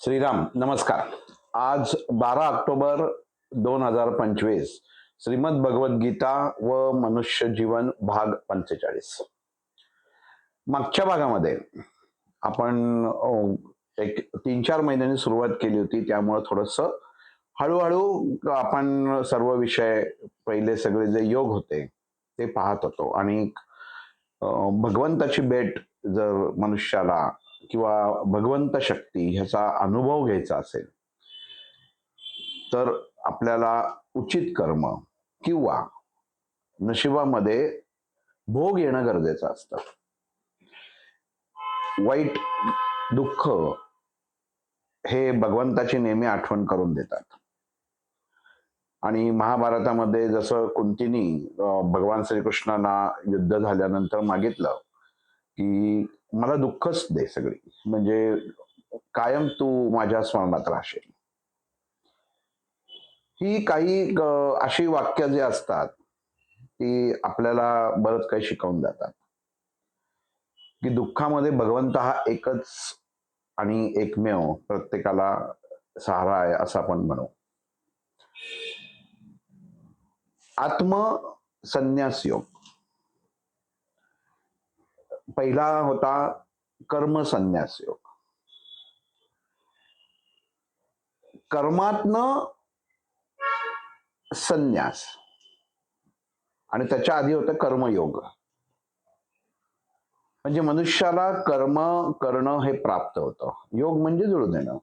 श्रीराम नमस्कार. आज 12 ऑक्टोबर 2025 श्रीमद भगवद गीता व मनुष्य जीवन भाग 45. मागच्या भागामध्ये आपण एक 3-4 महिन्यांनी सुरुवात केली होती, त्यामुळे थोडस हळूहळू आपण सर्व विषय पहिले सगळे जे योग होते ते पाहत होतो. आणि भगवंताची भेट जर मनुष्याला किंवा भगवंत शक्ती ह्याचा अनुभव घ्यायचा असेल तर आपल्याला उचित कर्म किंवा नशिबामध्ये भोग येणं गरजेचं असतं. वाईट दुःख हे भगवंताची नेहमी आठवण करून देतात. आणि महाभारतामध्ये जसं कुंतीनी भगवान श्रीकृष्णांना युद्ध झाल्यानंतर मागितलं की मला दुःखच दे सगळी, म्हणजे कायम तू माझ्या स्मरणात राहशील. ही काही अशी वाक्य जे असतात ती आपल्याला बरंच काही शिकवून जातात की दुःखामध्ये भगवंत हा एकच आणि एकमेव प्रत्येकाला सहारा आहे असं आपण म्हणू. आत्म संन्यास योग पहिला होता, कर्म संन्यास योग. कर्मातनं संन्यास आणि त्याच्या आधी होतं कर्मयोग. म्हणजे मनुष्याला कर्म करणं हे प्राप्त होतं. योग म्हणजे जुळून येणं.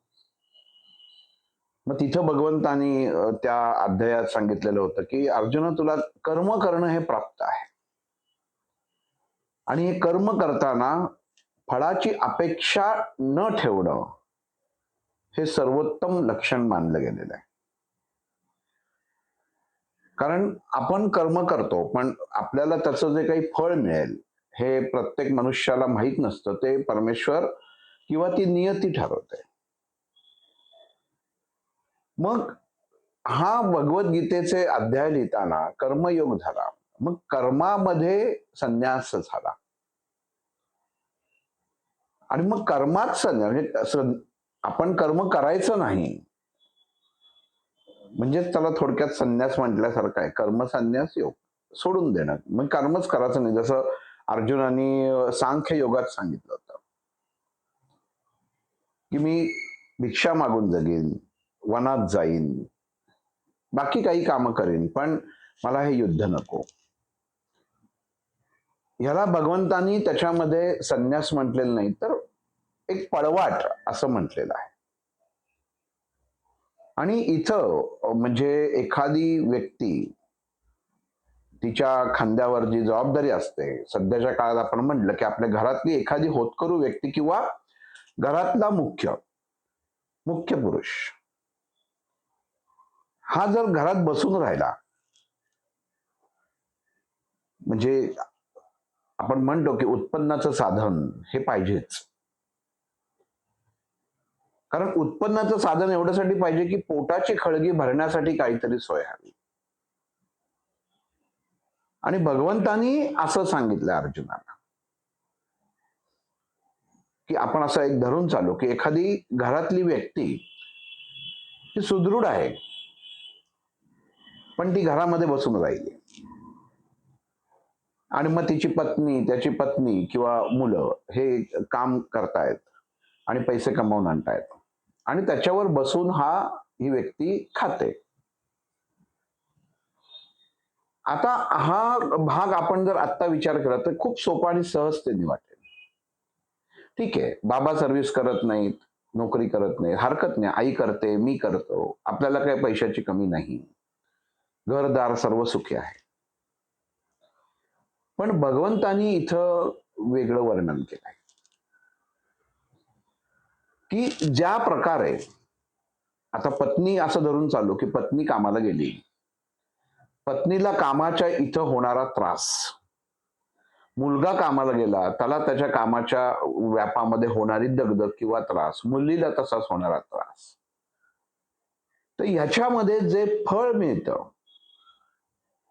मग तिथं भगवंतानी त्या अध्यायात सांगितलेलं होतं की अर्जुन तुला कर्म करणं हे प्राप्त आहे आणि हे कर्म करताना फळाची अपेक्षा न ठेवणं हे सर्वोत्तम लक्षण मानलं गेलेलं आहे. कारण आपण कर्म करतो पण आपल्याला त्याचं जे काही फळ मिळेल हे प्रत्येक मनुष्याला माहीत नसतं. ते परमेश्वर किंवा ती नियती ठरवते. मग हा भगवद्गीतेचे अध्याय लिहिताना कर्मयोग झाला, मग कर्मामध्ये संन्यास झाला आणि मग कर्मात संन्यास म्हणजे आपण कर्म करायचं नाही म्हणजे त्याला थोडक्यात संन्यास म्हटल्यासारखं आहे. कर्म संन्यास योग सोडून देणं, मग कर्मच करायचं नाही. जसं अर्जुनाने सांख्य योगात सांगितलं होतं की मी भिक्षा मागून जगेन, वनात जाईन, बाकी काही कामं करेन, पण मला हे युद्ध नको. ह्याला भगवंतानी त्याच्यामध्ये संन्यास म्हटलेलं नाही तर एक पळवाट असं म्हटलेलं आहे. आणि इथं म्हणजे एखादी व्यक्ती तिच्या खांद्यावर जी जबाबदारी असते, सध्याच्या काळात आपण म्हटलं की आपल्या घरातली एखादी होतकरू व्यक्ती किंवा घरातला मुख्य पुरुष हा जर घरात बसून राहिला, म्हणजे आपण म्हणतो की उत्पन्नाचं साधन हे पाहिजेच. कारण उत्पन्नाचं साधन एवढ्यासाठी पाहिजे की पोटाची खळगी भरण्यासाठी काहीतरी सोय हवी. आणि भगवंतानी असं सांगितलं अर्जुनाला की आपण असं एक धरून चालू की एखादी घरातली व्यक्ती ती सुदृढ आहे पण ती घरामध्ये बसून राहिली आणि मग तिची पत्नी, त्याची पत्नी किंवा मुलं हे काम करतायत आणि पैसे कमावून आणतायत आणि त्याच्यावर बसून ही व्यक्ती खाते. आता हा भाग आपण जर आत्ता विचार केला तर खूप सोपा आणि सहजतेने वाटेल. ठीक आहे, बाबा सर्व्हिस करत नाहीत, नोकरी करत नाही, हरकत नाही, आई करते, मी करतो, आपल्याला काही पैशाची कमी नाही, घरदार सर्व सुखी आहे. पण भगवंतानी इथं वेगळं वर्णन केलंय की ज्या प्रकारे आता पत्नी असं धरून चाललो की पत्नी कामाला गेली, पत्नीला कामाच्या इथं होणारा त्रास, मुलगा कामाला गेला त्याला त्याच्या कामाच्या व्यापामध्ये होणारी दगदग किंवा त्रास, मुलीला तसाच होणारा त्रास, तर ह्याच्यामध्ये जे फळ मिळतं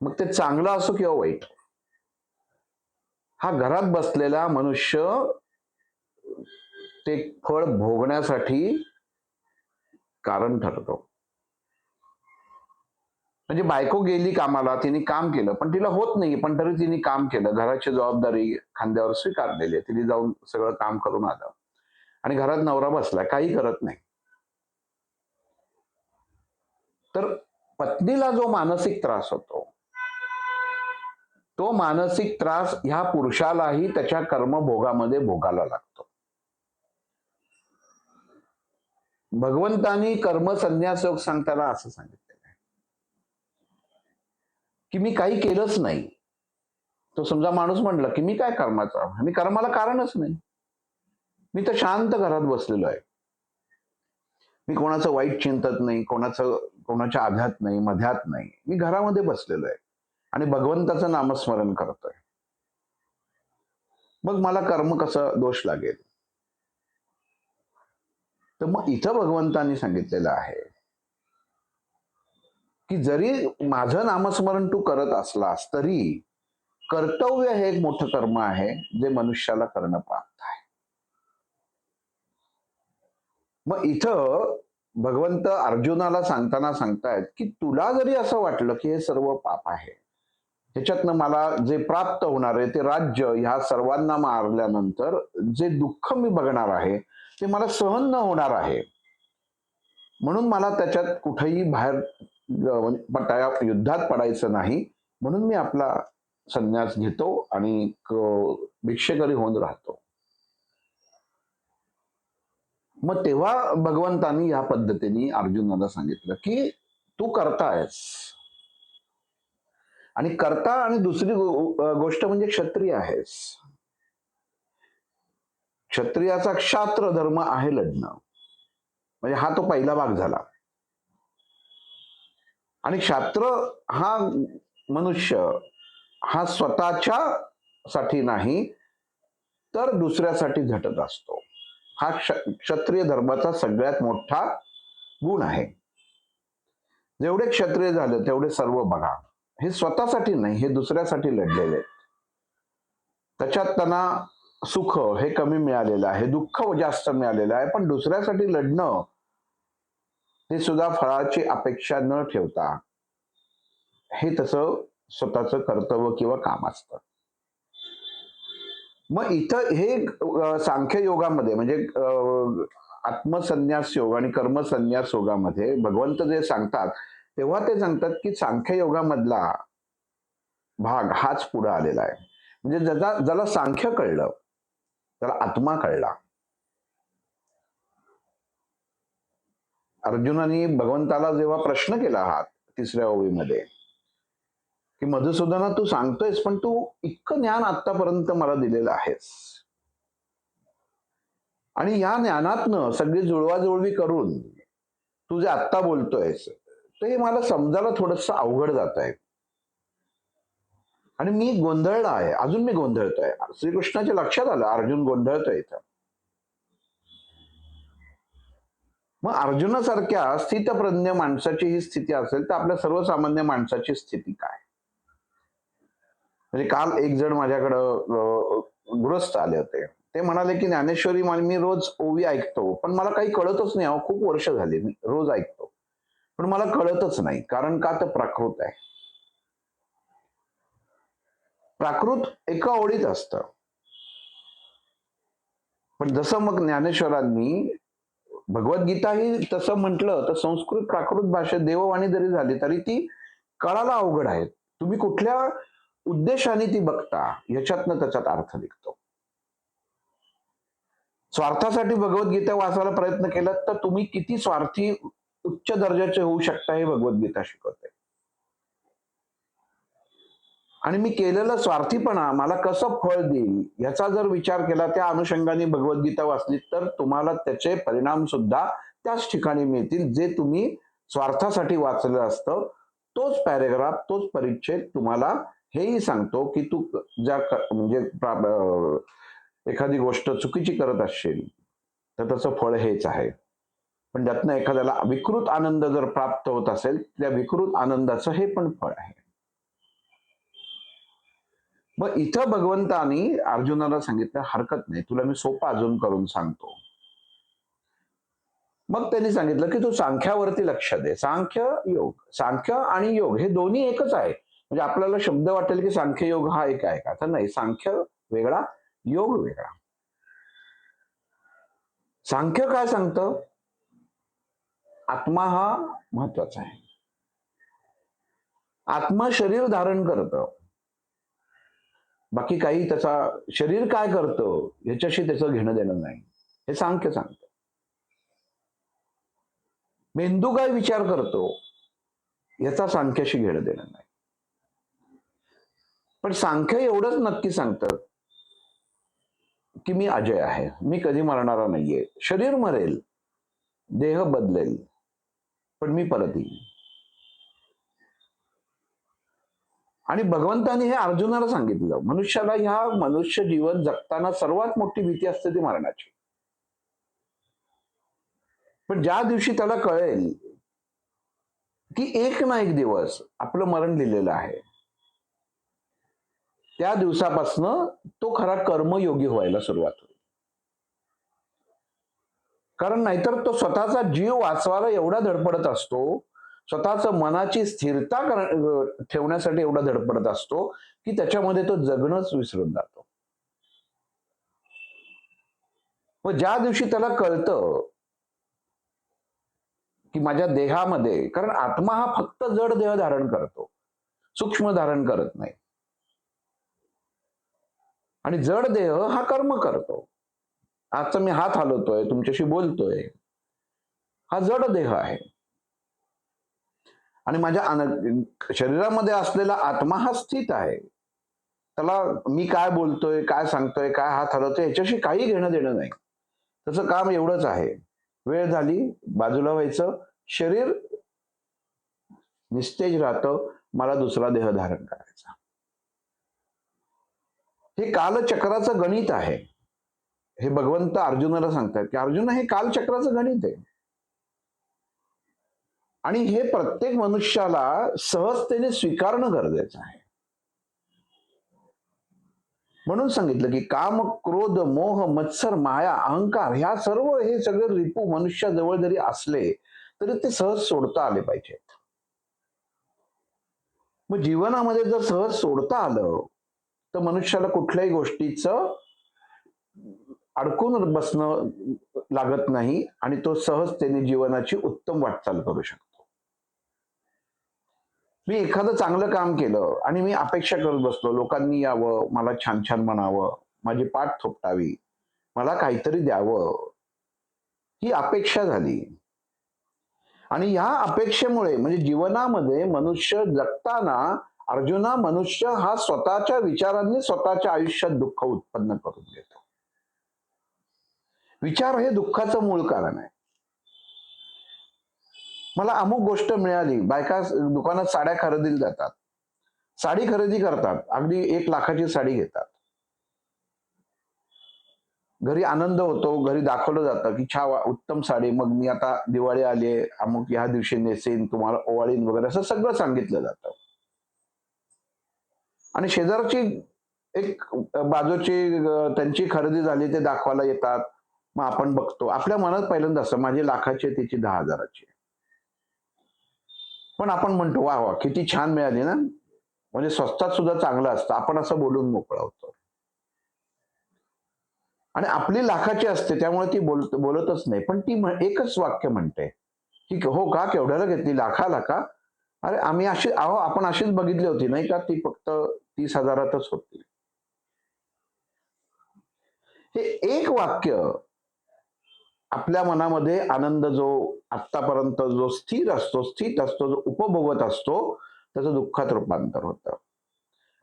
मग ते चांगलं असो किंवा वाईट, हा घरात बसलेला मनुष्य ते फळ भोगण्यासाठी कारण ठरतो. म्हणजे बायको गेली कामाला, तिने काम केलं, पण तिला होत नाही, पण तरी तिने काम केलं. घराची जबाबदारी खांद्यावर स्वीकारलेली आहे. तिने जाऊन सगळं काम करून आलं आणि घरात नवरा बसलाय, काही करत नाही. तर पत्नीला जो मानसिक त्रास होतो, तो मानसिक त्रास ह्या पुरुषालाही त्याच्या कर्मभोगामध्ये भोगायला लागतो. भगवंतानी कर्म संन्यास योग सांगताना असं सांगितलेलं आहे, की मी काही केलंच नाही. तो समजा माणूस म्हणला, की मी काय कर्माचा? मी कर्माला कारणच नाही. मी तर शांत घरात बसलेलो आहे. मी कोणाचं वाईट चिंतत नाही, कोणाच्या आध्यात नाही, मध्यात नाही. मी घरामध्ये बसलेलो आहे आणि भगवंताचं नामस्मरण करतोय. मग मला कर्म कसं दोष लागेल? तर मग इथं भगवंतांनी सांगितलेलं आहे, की जरी माझं नामस्मरण तू करत असलास तरी कर्तव्य हे एक मोठं कर्म आहे, जे मनुष्याला करणं प्राप्त आहे. मग इथं भगवंत अर्जुनाला सांगताना सांगतायत, की तुला जरी असं वाटलं, की हे सर्व पाप आहे, ह्याच्यातनं मला जे प्राप्त होणार आहे ते राज्य ह्या सर्वांना मारल्यानंतर जे दुःख मी बघणार आहे, ते मला सहन न होणार आहे. म्हणून मला त्याच्यात कुठेही बाहेर युद्धात पडायचं नाही. म्हणून मी आपला संन्यास घेतो आणि भिक्षेकरी होऊन राहतो. मग तेव्हा भगवंतांनी या पद्धतीने अर्जुनाला सांगितलं, की तू करता आहेस आणि करता आणि दुसरी गोष्ट म्हणजे क्षत्रिय आहेस. क्षत्रियाचा क्षात्र धर्म आहे लढणं. म्हणजे हा तो पहिला भाग झाला. आणि क्षात्र हा मनुष्य हा स्वतःच्या साठी नाही तर दुसऱ्यासाठी झटत असतो. हा क्षत्रिय धर्माचा सगळ्यात मोठा गुण आहे. जेवढे क्षत्रिय झाले तेवढे सर्व बघा, हे स्वतःसाठी नाही, हे दुसऱ्यासाठी लढलेले. त्याच्यात त्यांना सुख हे कमी मिळालेलं आहे, दुःख जास्त मिळालेलं आहे, पण दुसऱ्यासाठी लढणं ते सुद्धा फळाची अपेक्षा न ठेवता हे तसं स्वतःचं कर्तव्य किंवा काम असतं. मग इथं हे सांख्य योगामध्ये म्हणजे आत्मसन्यास योग आणि कर्मसन्यास योगामध्ये भगवंत जे सांगतात तेव्हा ते सांगतात की सांख्य योगामधला भाग हाच पुढे आलेला आहे. म्हणजे ज्याला सांख्य कळलं त्याला आत्मा कळला. अर्जुनाने भगवंताला जेव्हा प्रश्न केला हा तिसऱ्या ओळीमध्ये, की मधुसूदना तू सांगतोयस पण तू इतकं ज्ञान आतापर्यंत मला दिलेलं आहेस आणि या ज्ञानातनं सगळी जुळवाजुळवी करून तू जे आत्ता बोलतोयस ते मला समजायला थोडंसं अवघड जात आहे आणि मी गोंधळला आहे, अजून मी गोंधळतोय. श्रीकृष्णाच्या लक्षात आलं अर्जुन गोंधळतोय इथं. मग अर्जुनासारख्या स्थितप्रज्ञ माणसाची ही स्थिती असेल तर आपल्या सर्वसामान्य माणसाची स्थिती काय? म्हणजे काल एक जण माझ्याकडं गृहस्थ आले होते. ते म्हणाले की ज्ञानेश्वरी मी रोज ओवी ऐकतो पण मला काही कळतच नाही. खूप वर्ष झाली मी रोज ऐकतो पण मला कळतच नाही. कारण का? तर प्राकृत आहे. प्राकृत एका ओळीत असतं. पण जसं मग ज्ञानेश्वरांनी भगवद्गीता ही तसं म्हटलं तर संस्कृत प्राकृत भाषेत देववाणी जरी झाली तरी ती कळायला अवघड आहे. तुम्ही कुठल्या उद्देशाने ती बघता याच्यातनं त्याच्यात अर्थ निघतो. स्वार्थासाठी भगवद्गीता वाचायला प्रयत्न केला तर तुम्ही किती स्वार्थी उच्च दर्जाचे होऊ शकता हे भगवद्गीता शिकवते. आणि मी केलेलं स्वार्थीपणा मला कसं फळ देईल याचा जर विचार केला त्या अनुषंगाने भगवद्गीता वाचली तर तुम्हाला त्याचे परिणाम सुद्धा त्याच ठिकाणी मिळतील जे तुम्ही स्वार्थासाठी वाचलं असतं. तोच पॅरेग्राफ तोच परिच्छेद तुम्हाला हेही सांगतो की तू ज्या म्हणजे एखादी गोष्ट चुकीची करत असशील तर त्याचं फळ हेच आहे. पण त्यातनं एखाद्याला विकृत आनंद जर प्राप्त होत असेल त्या विकृत आनंदाचं हे पण फळ आहे. मग इथं भगवंतानी अर्जुनाला सांगितलं हरकत नाही, तुला मी सोपं अजून करून सांगतो. मग त्यांनी सांगितलं की तू सांख्यावरती लक्ष दे. सांख्य आणि योग हे दोन्ही एकच आहे. म्हणजे आपल्याला शब्द वाटेल की सांख्य योग हा एक आहे का, तर नाही. सांख्य वेगळा, योग वेगळा. सांख्य काय सांगतं? आत्मा हा महत्वाचा आहे. आत्मा शरीर धारण करतं. बाकी काही त्याचा शरीर काय करतं ह्याच्याशी त्याचं घेणं देणं नाही, हे सांख्य सांगतं. मेंदू काय विचार करतो याचा सांख्याशी घेणं देणं नाही. पण सांख्य एवढंच नक्की सांगतं की मी अजय आहे, मी कधी मरणारा नाहीये. शरीर मरेल, देह बदलेल, पण मी परत येईल. आणि भगवंतानी हे अर्जुनाला सांगितलं. मनुष्याला ह्या मनुष्य जीवन जगताना सर्वात मोठी भीती असते ती मरणाची. पण ज्या दिवशी त्याला कळेल की एक ना एक दिवस आपलं मरण लिहिलेलं आहे, त्या दिवसापासनं तो खरा कर्मयोगी व्हायला सुरुवात होईल. कारण नाहीतर तो स्वतःचा जीव वाचवायला एवढा धडपडत असतो, स्वतःच मनाची स्थिरता ठेवण्यासाठी एवढा धडपडत असतो की त्याच्यामध्ये तो जगणंच विसरून जातो. व ज्या दिवशी त्याला कळतं की माझ्या देहामध्ये, कारण आत्मा हा फक्त जड देह धारण करतो, सूक्ष्म धारण करत नाही. आणि जड देह हा कर्म करतो. आजचा मी हात हलवतोय, तुमच्याशी बोलतोय, हा जड देह आहे. आणि माझ्या शरीरामध्ये असलेला आत्मा हा स्थित आहे. त्याला मी काय बोलतोय, काय सांगतोय, काय हात हलवतोय याच्याशी काही घेणं देणं नाही. त्याचं काम एवढंच आहे, वेळ झाली बाजूला व्हायचं, शरीर निस्तेज राहतं, मला दुसरा देह धारण करायचा. हे कालचक्राचं गणित आहे. हे भगवंत अर्जुनाला सांगतात की अर्जुन हे कालचक्राचं गणित आहे. आणि हे प्रत्येक मनुष्याला सहजतेने स्वीकारणं गरजेचं आहे. म्हणून सांगितलं की काम, क्रोध, मोह, मत्सर, माया, अहंकार ह्या सर्व हे सगळे रिपू मनुष्याजवळ जरी असले तरी ते सहज सोडता आले पाहिजेत. मग जीवनामध्ये जर सहज सोडता आलं तर मनुष्याला कुठल्याही गोष्टीचं अडकून बसणं लागत नाही आणि तो सहजतेने जीवनाची उत्तम वाटचाल करू शकतो. मी एखादं चांगलं काम केलं आणि मी अपेक्षा करत बसलो, लोकांनी यावं, मला छान छान म्हणावं, माझी पाठ थोपटावी, मला काहीतरी द्यावं, ही अपेक्षा झाली. आणि ह्या अपेक्षेमुळे म्हणजे जीवनामध्ये मनुष्य जगताना अर्जुना मनुष्य हा स्वतःच्या विचारांनी स्वतःच्या आयुष्यात दुःख उत्पन्न करून घेतो. विचार हे दुःखाचं मूळ कारण आहे. मला अमुक गोष्ट मिळाली, बायका दुकानात साड्या खरेदीला जातात, साडी खरेदी करतात, अगदी 1,00,000ची साडी घेतात. घरी आनंद होतो, घरी दाखवलं जातं की छान उत्तम साडी, मग मी आता दिवाळी आली आहे, अमुक ह्या दिवशी नेसेन, तुम्हाला ओवाळीन वगैरे असं सगळं सांगितलं जातं. आणि शेजारची एक बाजूची त्यांची खरेदी झाली ते दाखवायला येतात. मग आपण बघतो, आपल्या मनात पहिल्यांदा असं माझी लाखाची आहे, तिची 10,000ची आहे. पण आपण म्हणतो वा वा किती छान मिळाली ना, म्हणजे स्वस्तात सुद्धा चांगलं असतं, आपण असं बोलून मोकळा होतो. आणि आपली लाखाची असते त्यामुळे ती बोलतच नाही, पण ती एकच वाक्य म्हणते की हो का, केवढ्याला घेतली, लाखाला का? अरे आम्ही अशी अहो आपण अशीच बघितली होती नाही का, ती फक्त 30,000तच होती. हे एक वाक्य आपल्या मनामध्ये आनंद जो आतापर्यंत जो स्थिर असतो, स्थित असतो, जो उपभोगत असतो, त्याचं दुःखात रूपांतर होतं.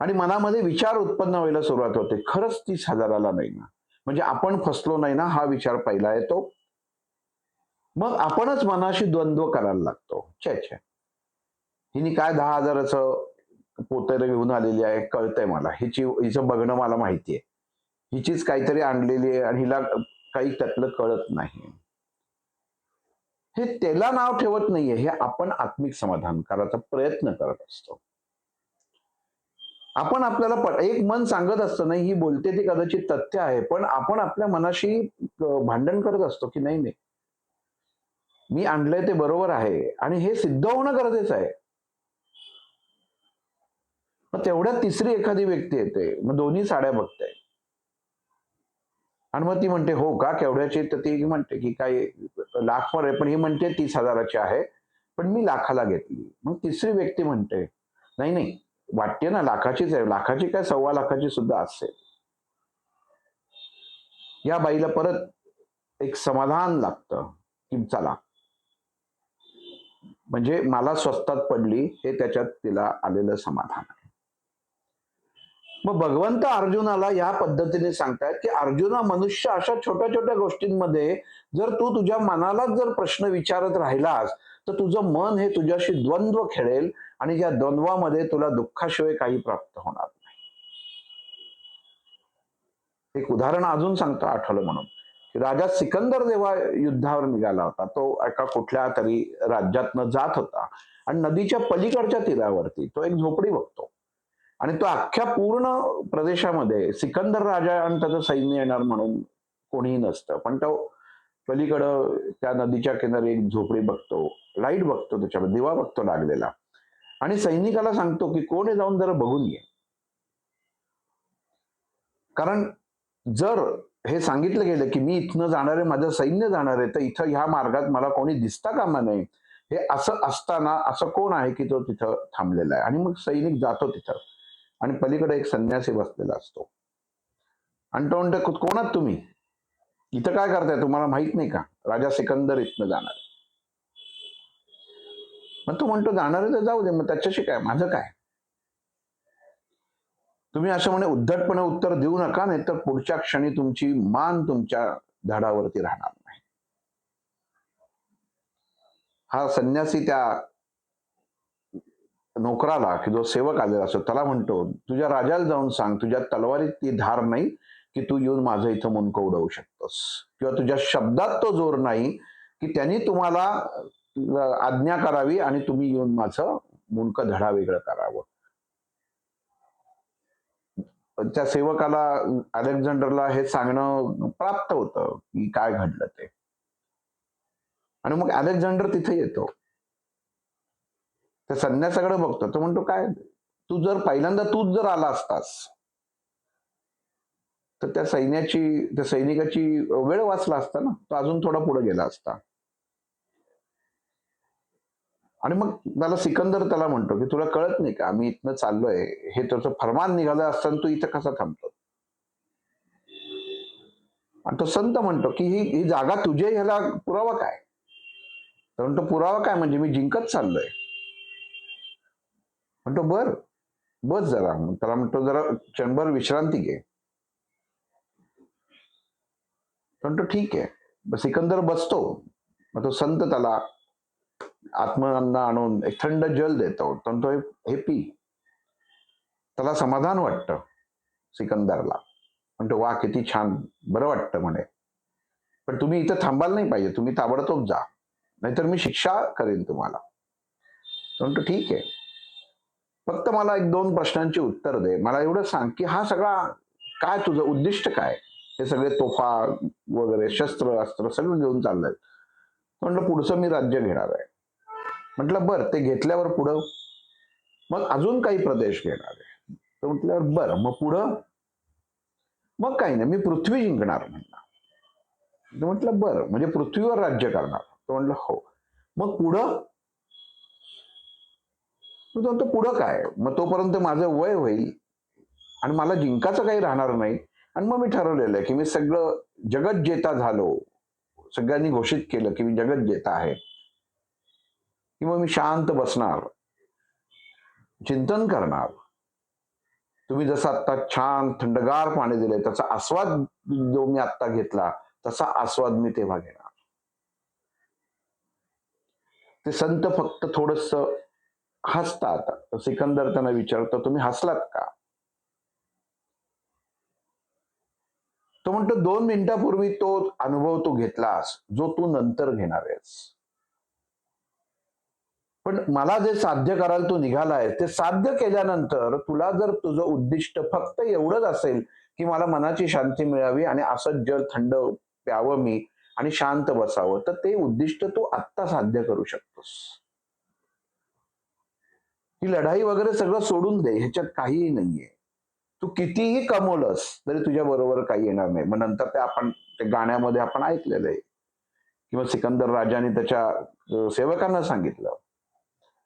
आणि मनामध्ये विचार उत्पन्न व्हायला सुरुवात होते, खरंच 30,000ला नाही ना, म्हणजे आपण फसलो नाही ना, हा विचार पहिला येतो. मग आपणच मनाशी द्वंद्व करायला लागतो. छे छे, हिने काय 10,000चं पोतं घेऊन आलेली आहे, कळतंय मला, हिचं बघणं मला माहितीये, हिचीच काहीतरी आणलेली आहे आणि हिला काही त्यातलं कळत नाही. हे त्याला नाव ठेवत नाहीये, हे आपण आत्मिक समाधान करायचा प्रयत्न करत असतो. आपण आपल्याला एक मन सांगत असतं नाही, ही बोलते ती कदाचित तथ्य आहे, पण आपण आपल्या मनाशी भांडण करत असतो की नाही नाही, मी आणलंय ते बरोबर आहे आणि हे सिद्ध होणं गरजेचं आहे. मग तेवढ्यात तिसरी एखादी व्यक्ती येते, मग दोन्ही साड्या बघते आणि मग ती म्हणते, हो का केवढ्याची? तर ती म्हणते की काय लाखवर आहे, पण ही म्हणते 30,000ची आहे, पण मी लाखाला घेतली. मग तिसरी व्यक्ती म्हणते, नाही नाही, वाटते ना लाखाचीच आहे, लाखाची काय 1,25,00,000ची सुद्धा असेल. या बाईला परत एक समाधान लागतं की चला, म्हणजे मला स्वस्तात पडली, हे त्याच्यात तिला आलेलं समाधान आहे. मग भगवंत अर्जुनाला या पद्धतीने सांगतायत की अर्जुना, मनुष्य अशा छोट्या छोट्या गोष्टींमध्ये जर तू तुझ्या मनालाच जर प्रश्न विचारत राहिलास, तर तुझं मन हे तुझ्याशी द्वंद्व खेळेल आणि या द्वंद्वामध्ये तुला दुःखाशिवाय काही प्राप्त होणार नाही. एक उदाहरण अजून सांगतो आठवलं म्हणून, की राजा सिकंदर जेव्हा युद्धावर निघाला होता, तो एका कुठल्या तरी राज्यातनं जात होता आणि नदीच्या पलीकडच्या तीरावरती तो एक झोपडी बघतो आणि तो अख्ख्या पूर्ण प्रदेशामध्ये सिकंदर राजा आणि त्याचं सैन्य येणार म्हणून कोणीही नसतं, पण तो पलीकडं त्या नदीच्या किनारी एक झोपडी बघतो, लाईट बघतो, त्याच्यामध्ये दिवा बघतो लागलेला आणि सैनिकाला सांगतो की कोण आहे, जाऊन जरा बघून घे. कारण जर हे सांगितलं गेलं की मी इथनं जाणार आहे, माझं सैन्य जाणार आहे, तर इथं ह्या मार्गात मला कोणी दिसता कामा नये. हे असं असताना असं कोण आहे की तो तिथं थांबलेला आहे? आणि मग सैनिक जातो तिथं आणि पलीकडे एक संन्यासी बसलेला असतो आणि तो म्हणतो, कोण आहात तुम्ही? इथं काय करताय? तुम्हाला माहित नाही का राजा सिकंदर इथनं जाणार? मग तो म्हणतो, जाणार आहे तर जाऊ दे, मग त्याच्याशी काय, माझं काय? तुम्ही असं म्हणे उद्धटपणे उत्तर देऊ नका, नाही तर पुढच्या क्षणी तुमची मान तुमच्या धडावरती राहणार नाही. हा संन्यासी त्या नोकराला की जो सेवक आलेला असतो त्याला म्हणतो, तुझ्या राजाला जाऊन सांग, तुझ्या तलवारीत ती धार नाही की तू येऊन माझं इथं मुंडकं उडवू शकतोस, किंवा तुझ्या शब्दात तो जोर नाही की त्यांनी तुम्हाला आज्ञा करावी आणि तुम्ही येऊन माझं मुंडकं धडा वेगळं करावं. त्या सेवकाला, अलेक्झांडरला हे सांगणं प्राप्त होतं की काय घडलं ते, आणि मग अलेक्झांडर तिथे येतो, त्या संन्यासाकडे बघतो, तो म्हणतो, काय तू जर पहिल्यांदा तूच जर आला असतास तर त्या सैनिकाची वेळ वाचला असता ना, तो अजून थोडा पुढे गेला असता. आणि मग त्याला सिकंदर त्याला म्हणतो की तुला कळत नाही का, आम्ही इथनं चाललोय, हे त्याचं फरमान निघालं असताना तू इथं कसा थांबतो? आणि तो संत म्हणतो की ही ही जागा तुझ्या ह्याला पुरावा काय? तर म्हणतो, पुरावा काय म्हणजे मी जिंकत चाललोय. म्हणतो, बर बस जरा. त्याला म्हणतो, जरा क्षणभर विश्रांती घे. म्हणतो, ठीक आहे. सिकंदर बसतो. मग तो संत त्याला आत्मानंद आणून एक थंड जल देतो, तो हे पी. त्याला समाधान वाटतं सिकंदरला. म्हणतो, वा किती छान, बरं वाटतं म्हणे. पण तुम्ही इथं थांबायला नाही पाहिजे, तुम्ही ताबडतोब जा, नाहीतर मी शिक्षा करेन तुम्हाला. म्हणतो, ठीक आहे, फक्त मला एक दोन प्रश्नांची उत्तर दे. मला एवढं सांग की हा सगळा काय, तुझं उद्दिष्ट काय? हे सगळे तोफा वगैरे शस्त्र अस्त्र सगळं घेऊन चाललंय. म्हटलं, पुढचं मी राज्य घेणार आहे. म्हटलं, बर, ते घेतल्यावर पुढं? मग अजून काही प्रदेश घेणार आहे. तर म्हटल्यावर बरं, मग पुढं? मग काही नाही, मी पृथ्वी जिंकणार म्हणला. म्हटलं, बरं, म्हणजे पृथ्वीवर राज्य करणार? तो म्हटलं, हो. मग पुढं? तो पुढं काय? मग तोपर्यंत माझं वय होईल आणि मला जिंकाचं काही राहणार नाही, आणि मग मी ठरवलेलं आहे की मी सगळं जगत जेता झालो, सगळ्यांनी घोषित केलं की मी जगत जेता आहे, की मग मी शांत बसणार, चिंतन करणार. तुम्ही जसं आता छान थंडगार पाणी दिलंय, त्याचा आस्वाद जो मी आता घेतला, तसा आस्वाद मी तेव्हा घेणार. ते संत फक्त थोडस हसतात. सिकंदर त्यांना विचारतो, तुम्ही हसलात का? तो म्हणतो, 2 मिनिटापूर्वी तो अनुभव तू घेतलास, जो तू नंतर घेणार आहेस. पण मला जे साध्य करायला तू निघालाय, ते साध्य केल्यानंतर तुला जर तुझं उद्दिष्ट फक्त एवढंच असेल की मला मनाची शांती मिळावी आणि असंच जल थंड प्यावं मी, आणि शांत बसावं, तर ते उद्दिष्ट तू आत्ता साध्य करू शकतोस. ही लढाई वगैरे सगळं सोडून दे, ह्याच्यात काहीही नाहीये. तू कितीही कमवलंस तरी तुझ्या बरोबर काही येणार नाही. मग नंतर ते आपण ते गाण्यामध्ये आपण ऐकलेलं आहे किंवा सिकंदर राजाने त्याच्या सेवकांना सांगितलं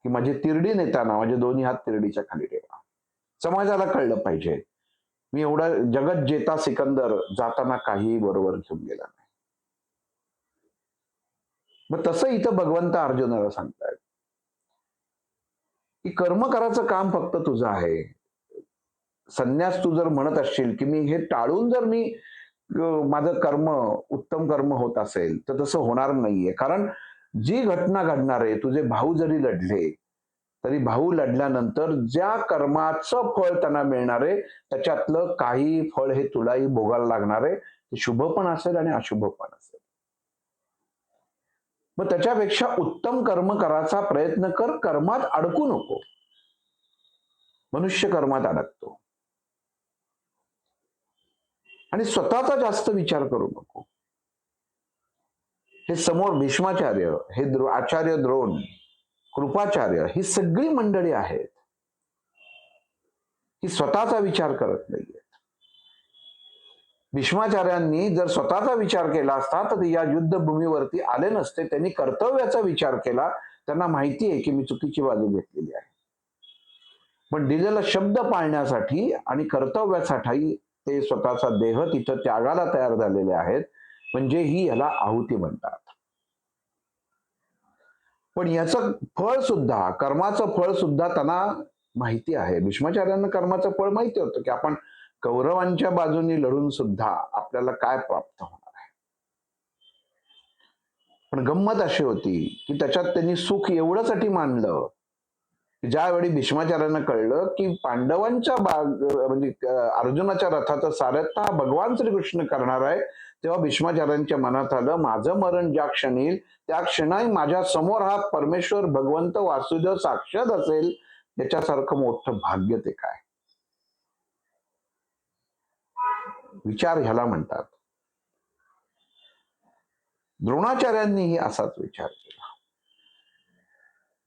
की माझी तिरडी नेताना माझे दोन्ही हात तिरडीच्या खाली ठेवा. समाजाला कळलं पाहिजे मी एवढा जगत जेता सिकंदर जाताना काहीही बरोबर घेऊन गेला नाही. मग तसं इथं भगवंत अर्जुनाला सांगतायत की कर्म करायचं काम फक्त तुझं आहे. संन्यास तू जर म्हणत असशील की मी हे टाळून जर मी माझं कर्म उत्तम कर्म होत असेल तर तसं होणार नाहीये. कारण जी घटना घडणार आहे, तुझे भाऊ जरी लढले तरी भाऊ लढल्यानंतर ज्या कर्माचं फळ त्यांना मिळणार आहे त्याच्यातलं काही फळ हे तुलाही भोगायला लागणार आहे. ते शुभ पण असेल आणि अशुभ पण असेल. मग त्याच्यापेक्षा उत्तम कर्म करायचा प्रयत्न कर, कर्मात अडकू नको. मनुष्य कर्मात अडकतो आणि स्वतःचा जास्त विचार करू नको. हे समोर भीष्माचार्य, हे आचार्य द्रोण, कृपाचार्य ही सगळी मंडळी आहेत ही स्वतःचा विचार करत नाहीये. भीष्माचार्यांनी जर स्वतःचा विचार केला असता तर या युद्धभूमीवरती आले नसते. त्यांनी कर्तव्याचा विचार केला. त्यांना माहिती आहे की मी चुकीची बाजू घेतलेली आहे, पण दिलेला शब्द पाळण्यासाठी आणि कर्तव्यासाठी ते स्वतःचा देह तिथं त्यागाला तयार झालेले आहेत. म्हणजे ही याला आहुती म्हणतात. पण याचं फळ सुद्धा, कर्माचं फळ सुद्धा त्यांना माहिती आहे. भीष्माचार्यांना कर्माचं फळ माहिती होतं की आपण कौरवांच्या बाजूने लढून सुद्धा आपल्याला काय प्राप्त होणार आहे. पण गंमत अशी होती की त्याच्यात त्यांनी सुख एवढ्यासाठी मानलं की ज्यावेळी भीष्माचार्यांना कळलं की पांडवांच्या म्हणजे अर्जुनाच्या रथाचं सारथ्य हा भगवान श्रीकृष्ण करणार आहे, तेव्हा भीष्माचार्यांच्या मनात आलं माझं मरण ज्या क्षणी येईल त्या क्षणी माझ्या समोर हा परमेश्वर भगवंत वासुदेव साक्षात असेल, याच्यासारखं मोठं भाग्य ते काय. विचार ह्याला म्हणतात. द्रोणाचार्यांनीही असाच विचार केला.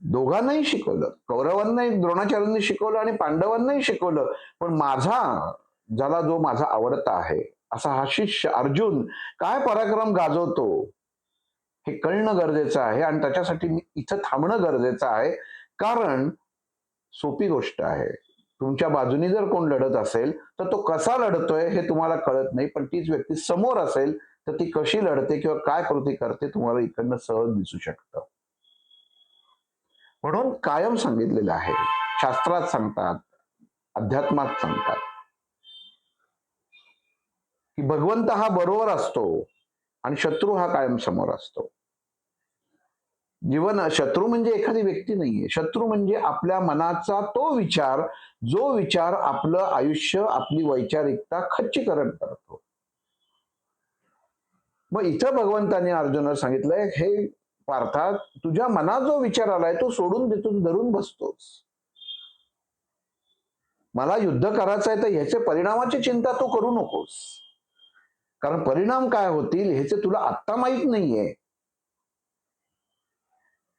दोघांनाही शिकवलं, कौरवांनाही द्रोणाचार्यांनी शिकवलं आणि पांडवांनाही शिकवलं. पण माझा ज्याला जो माझा आवडता आहे असा हा शिष्य अर्जुन काय पराक्रम गाजवतो हे कळणं गरजेचं आहे. आणि त्याच्यासाठी मी इथं थांबणं गरजेचं आहे. कारण सोपी गोष्ट आहे, तुमच्या बाजूनी जर कोण लढत असेल तर तो कसा लढतोय हे तुम्हाला कळत नाही, पण तीच व्यक्ती समोर असेल तर ती कशी लढते किंवा काय कृती करते तुम्हाला इकडनं सहज दिसू शकतं. म्हणून कायम सांगितलेलं आहे, शास्त्रात सांगतात, अध्यात्मात सांगतात की भगवंत हा बरोबर असतो आणि शत्रू हा कायम समोर असतो. जीवन शत्रू म्हणजे एखादी व्यक्ती नाहीये. शत्रू म्हणजे आपल्या मनाचा तो विचार, जो विचार आपलं आयुष्य, आपली वैचारिकता खच्चीकरण करतो. मग इथं भगवंताने अर्जुनाला सांगितलंय, हे पार्था तुझ्या मनात जो विचार आलाय तो सोडून देतो, धरून बसतोस. मला युद्ध करायचं आहे तर ह्याच्या परिणामाची चिंता तू करू नकोस. कारण परिणाम काय होतील ह्याचे तुला आत्ता माहित नाहीये.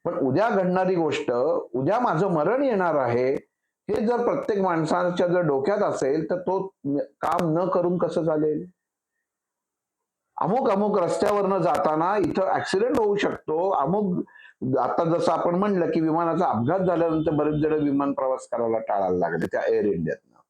पण उद्या घडणारी गोष्ट, उद्या माझं मरण येणार आहे हे जर प्रत्येक माणसाच्या जर डोक्यात असेल तर तो काम न करून कसं चालेल. अमुक अमुक रस्त्यावरनं जाताना इथं ऍक्सिडेंट होऊ शकतो. अमुक आता जसं आपण म्हणलं की विमानाचा अपघात झाल्यानंतर बरेच जण विमान प्रवास करायला टाळायला लागले त्या एअर इंडियातनं.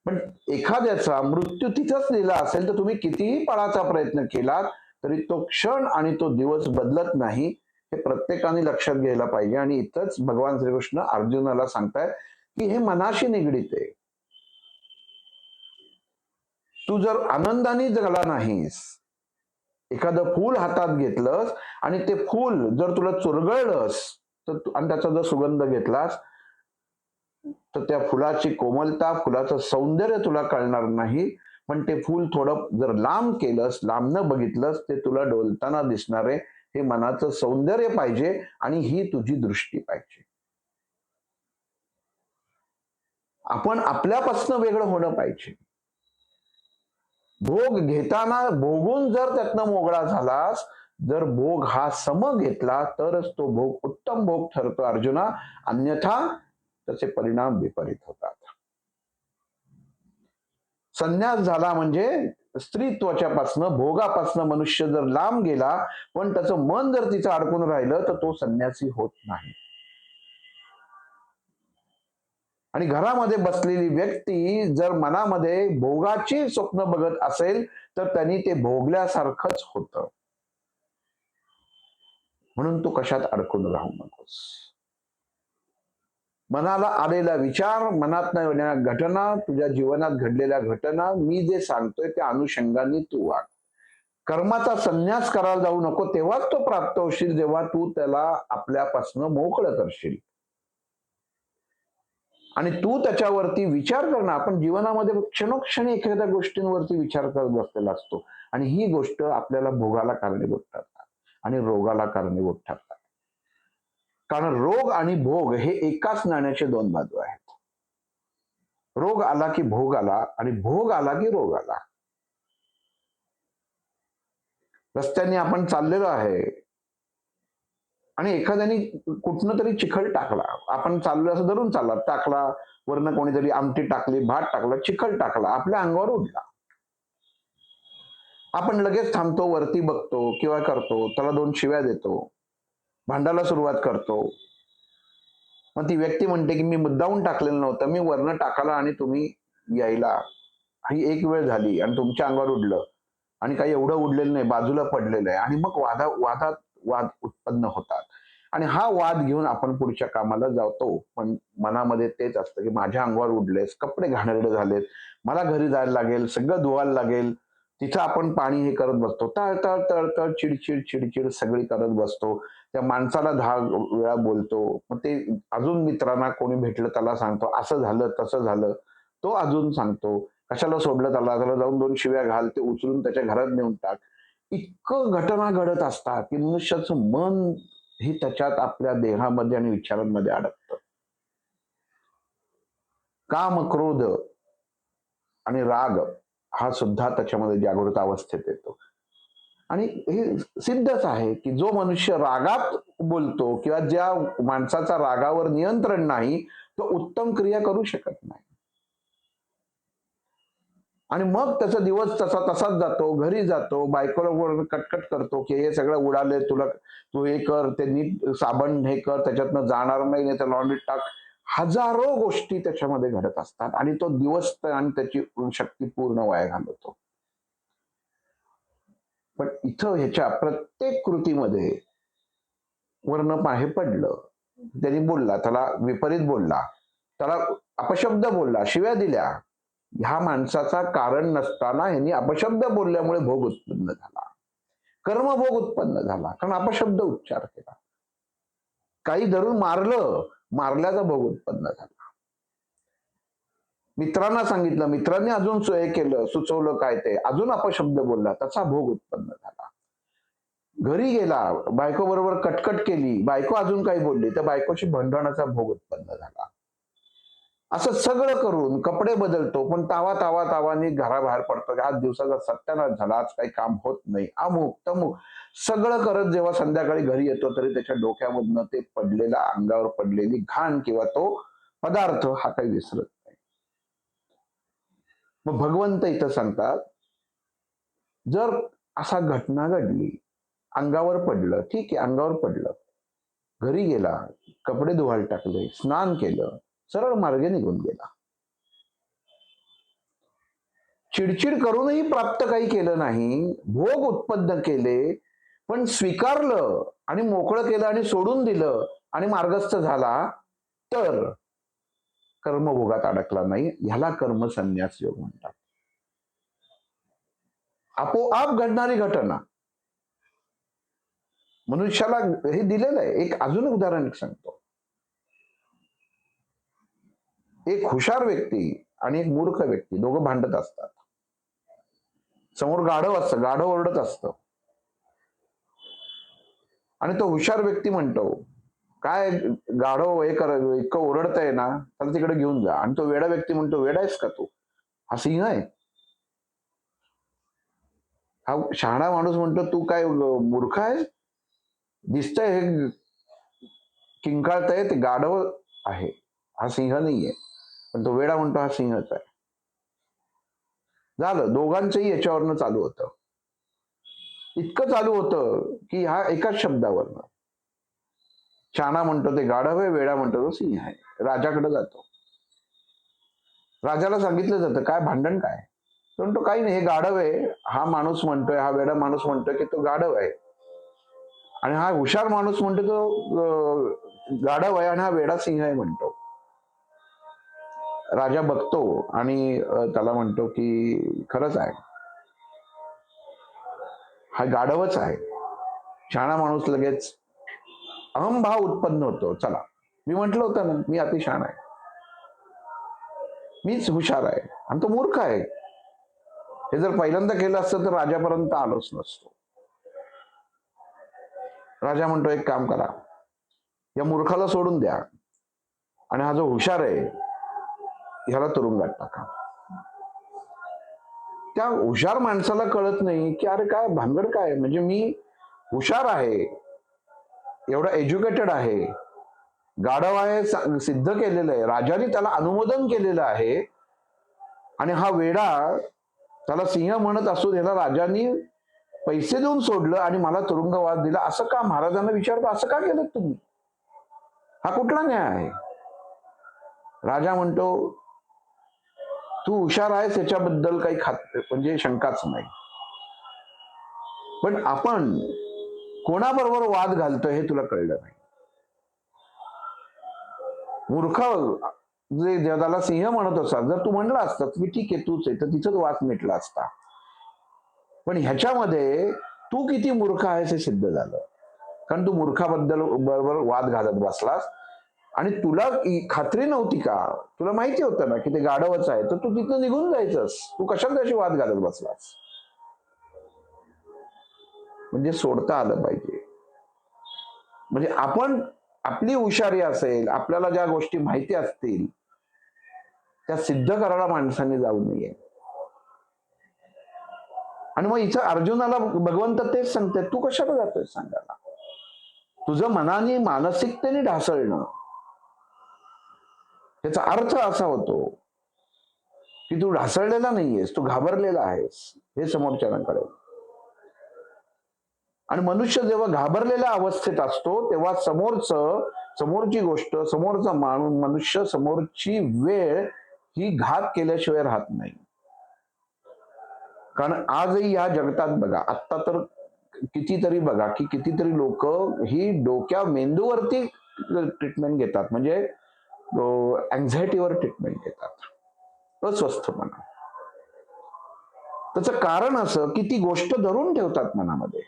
पण एखाद्याचा मृत्यू तिथंच लिहिला असेल तर तुम्ही कितीही पळाचा प्रयत्न केलात तरी तो क्षण आणि तो दिवस बदलत नाही, हे प्रत्येकाने लक्षात घ्यायला पाहिजे. आणि इथंच भगवान श्रीकृष्ण अर्जुनाला सांगतायत की हे मनाशी निगडीत आहे. तू जर आनंदाने जगला नाहीस, एखादं फूल हातात घेतलंस आणि ते फूल जर तुला चुरगळलंस तर आणि त्याचा जर सुगंध घेतलास तर त्या फुलाची कोमलता, फुलाचं सौंदर्य तुला कळणार नाही. पण ते फूल थोडं जर लांब केलंस, लांबनं बघितलंस, ते तुला डोलताना दिसणार आहे. हे मनाचं सौंदर्य पाहिजे आणि ही तुझी दृष्टी पाहिजे. आपण आपल्यापासून वेगळं होणं पाहिजे. भोग घेताना भोगून जर त्यातनं मोकळा झालास, जर भोग हा सम घेतला तरच तो भोग उत्तम भोग ठरतो अर्जुना, अन्यथा त्याचे परिणाम विपरीत होतात. संन्यास झाला म्हणजे स्त्रीत्वाच्यापासनं भोगापासनं मनुष्य जर लांब गेला, पण त्याचं मन जर तिचं अडकून राहिलं तर तो संन्यासी होत नाही. आणि घरामध्ये बसलेली व्यक्ती जर मनामध्ये भोगाची स्वप्न बघत असेल तर त्यांनी ते भोगल्यासारखंच होतं. म्हणून तू कशात अडकून राहू नकोस. मनाला आलेला विचार, मनात येणाऱ्या घटना, तुझ्या जीवनात घडलेल्या घटना, मी जे सांगतोय त्या अनुषंगाने तू वाग. कर्माचा संन्यास करायला जाऊ नको, तेव्हाच तो प्राप्त होशील जेव्हा तू त्याला आपल्यापासनं मोकळं करशील. आणि तू त्याच्यावरती विचार करणं, आपण जीवनामध्ये क्षणोक्षणी एखाद्या गोष्टींवरती विचार करत बसलेला असतो आणि ही गोष्ट आपल्याला भोगाला कारणीभूत ठरतात आणि रोगाला कारणीभूत ठरतात. कारण रोग आणि भोग हे एकाच नाण्याचे दोन बाजू आहेत. रोग आला की भोग आला आणि भोग आला की रोग आला. रस्त्याने आपण चाललेलो आहे आणि एखाद्याने कुठनं तरी चिखल टाकला, आपण चाललो असं धरून चालला, टाकला, वरनं कोणीतरी आमटी टाकली, भात टाकला, चिखल टाकला, आपल्या अंगावर उडला. आपण लगेच थांबतो, वरती बघतो किंवा करतो, त्याला 2 शिव्या देतो, भांडायला सुरुवात करतो. मग ती व्यक्ती म्हणते की मी मुद्दामून टाकलेलं नव्हतं, मी वरनं टाकाला आणि तुम्ही यायला ही एक वेळ झाली आणि तुमच्या अंगावर उडलं आणि काही एवढं उडलेलं नाही, बाजूला पडलेलं आहे आणि मग वादात वाद उत्पन्न होतात आणि हा वाद घेऊन आपण पुढच्या कामाला जातो. पण मनामध्ये तेच असतं की माझ्या अंगावर उडलेस, कपडे घाणेरडे झालेत, मला घरी जायला लागेल, सगळं धुवायला लागेल. तिथं आपण पाणी हे करत बसतो, तळतळ तळतळ चिडचिड चिडचिड सगळी करत बसतो. त्या माणसाला 10 वेळा बोलतो. मग ते अजून मित्रांना कोणी भेटलं त्याला सांगतो, असं झालं तसं झालं. तो अजून सांगतो, कशाला सोडलं त्याला जाऊन 2 शिव्या घाल, ते उचलून त्याच्या घरात नेऊन टाक. इतकं घटना घडत असतात की मनुष्याचं मन हे त्याच्यात आपल्या देहामध्ये आणि विचारांमध्ये अडकतं. काम, क्रोध आणि राग हा सुद्धा त्याच्यामध्ये जागृत अवस्थेत येतो. आणि हे सिद्धच आहे की जो मनुष्य रागात बोलतो किंवा ज्या माणसाचा रागावर नियंत्रण नाही, तो उत्तम क्रिया करू शकत नाही. आणि मग त्याचा दिवस तसाच जातो, घरी जातो, बायकोला कटकट करतो की हे सगळं उडाले, तुला तू हे कर, ते नीट साबण हे कर, त्याच्यातनं जाणार नाही तर लॉन्ड्रीत टाक. हजारो गोष्टी त्याच्यामध्ये घडत असतात आणि तो दिवस आणि त्याची शक्ती पूर्ण वाया घालवतो. पण इथं ह्याच्या प्रत्येक कृतीमध्ये वरनं हे पडलं, त्यांनी बोलला, त्याला विपरीत बोलला, त्याला अपशब्द बोलला, शिव्या दिल्या. ह्या माणसाचा कारण नसताना यांनी अपशब्द बोलल्यामुळे भोग उत्पन्न झाला. कर्मभोग उत्पन्न झाला, कारण अपशब्द उच्चार केला. काही धरून मारलं, मारल्याचा भोग उत्पन्न झाला. मित्रांना सांगितलं, मित्रांनी अजून हे केलं, सुचवलं काय ते, अजून अपशब्द बोलला, त्याचा भोग उत्पन्न झाला. घरी गेला, बायको बरोबर कटकट केली, बायको अजून काही बोलली, तर बायकोशी भांडणाचा भोग उत्पन्न झाला. असं सगळं करून कपडे बदलतो, पण तावानी घराबाहेर पडतो. आज दिवसाचा सत्यानाश झाला, आज काही काम होत नाही, अमुक तमुक सगळं करत जेव्हा संध्याकाळी घरी येतो तरी त्याच्या डोक्यामधनं ते पडलेला अंगावर पडलेली घाण किंवा तो पदार्थ हा काही विसरत नाही. मग भगवंत इथं सांगतात, जर असा घटना घडली, अंगावर पडलं, ठीक आहे, अंगावर पडलं, घरी गेला, कपडे धुवायला टाकले, स्नान केलं, सरळ मार्गे निघून गेला. चिडचिड करूनही प्राप्त काही केलं नाही, भोग उत्पन्न केले, पण स्वीकारलं आणि मोकळं केलं आणि सोडून दिलं आणि मार्गस्थ झाला, तर कर्मभोगात अडकला नाही. ह्याला कर्म संन्यास योग म्हणतात. आपोआप घडणारी घटना. मनुष्याला हे दिलेलं आहे. एक अजून उदाहरण सांगतो. एक हुशार व्यक्ती आणि एक मूर्ख व्यक्ती दोघं भांडत असतात. समोर गाढव असतं, गाढव ओरडत असतं आणि तो हुशार व्यक्ती म्हणतो, काय गाढव हे कर, इतकं ओरडतंय ना, तर तिकडे घेऊन जा. आणि तो वेडा व्यक्ती म्हणतो, वेडा आहेस का तू? हा सिंह आहे. हा शहाणा माणूस म्हणतो तू काय मूर्ख आहे, दिसतंय हे किंकाळतंय ते गाढव आहे, हा सिंह नाहीये. पण तो वेडा म्हणतो हा सिंहच आहे. झालं, दोघांचंही याच्यावरनं चालू होतं. इतकं चालू होतं की हा एकाच शब्दावरनं, शहाणा म्हणतो ते गाढव आहे, वेडा म्हणतो तो सिंह आहे. राजाकडे जातो. राजाला सांगितलं जातं काय भांडण काय. तो म्हणतो काही नाही, हे गाढव आहे, हा माणूस म्हणतोय, हा वेडा माणूस म्हणतोय की तो गाढव आहे, आणि हा हुशार माणूस म्हणतो तो गाढव आहे, आणि हा वेडा सिंह आहे म्हणतो. राजा बघतो आणि त्याला म्हणतो की खरंच आहे, हा गाढवच आहे. शहाणा माणूस लगेच अहंभाव उत्पन्न होतो. चला, मी म्हंटल होतं ना, मी अतिशहाणा आहे, मीच हुशार आहे आणि तो मूर्ख आहे. हे जर पहिल्यांदा केलं असतं तर राजापर्यंत आलोच नसतो. राजा म्हणतो एक काम करा, या मूर्खाला सोडून द्या आणि हा जो हुशार आहे ह्याला तुरुंगात टाका. त्या हुशार माणसाला कळत नाही की अरे काय भानगड काय, म्हणजे मी हुशार आहे, एवढा एज्युकेटेड आहे, गाढव आहे सिद्ध केलेलं आहे, राजाने त्याला अनुमोदन केलेलं आहे, आणि हा वेडा त्याला सिंह म्हणत असून याला राजांनी पैसे देऊन सोडलं आणि मला तुरुंगवास दिला. असं का? महाराजांना विचारतो असं का केलं तुम्ही, हा कुठला न्याय आहे? राजा म्हणतो तू हुशार आहेस याच्याबद्दल काही म्हणजे शंकाच नाही, पण आपण कोणाबरोबर वाद घालतोय हे तुला कळलं नाही. मूर्ख जे त्याला सिंह म्हणत असतात, जर तू म्हणला असतात की ठीक आहे तूच आहे, तर तिचाच वाद मिटला असता. पण ह्याच्यामध्ये तू किती मूर्ख आहेस हे सिद्ध झालं, कारण तू मूर्खाबद्दल बरोबर वाद घालत बसलास, आणि तुला खात्री नव्हती का, तुला माहिती होतं ना की ते गाढवच आहे, तर तू तिथं निघून जायचंस. तू कशाला त्याशी वाद घालत बसलास? म्हणजे सोडता आलं पाहिजे. म्हणजे आपण आपली हुशारी असेल, आपल्याला ज्या गोष्टी माहिती असतील त्या सिद्ध करायला माणसाने जाऊ नये. आणि मग इथं अर्जुनाला भगवंत तेच सांगते, तू कशाला जातोय सांगायला? तुझं मनाने मानसिकतेने ढासळणं, याचा अर्थ असा होतो की तू ढासळलेला नाहीयेस, तू घाबरलेला आहेस, हे समोरच्याला कळेल. आणि मनुष्य जेव्हा घाबरलेल्या अवस्थेत असतो तेव्हा समोरची गोष्ट, समोरचा मनुष्य, समोरची वेळ ही घात केल्याशिवाय राहत नाही. कारण आजही या जगतात बघा, आत्ता तर कितीतरी बघा की कितीतरी लोक ही मेंदूवरती ट्रीटमेंट घेतात, म्हणजे अँझायटीवर ट्रीटमेंट घेतात, अस्वस्थपणा. त्याचं कारण असं की ती गोष्ट धरून ठेवतात मनामध्ये.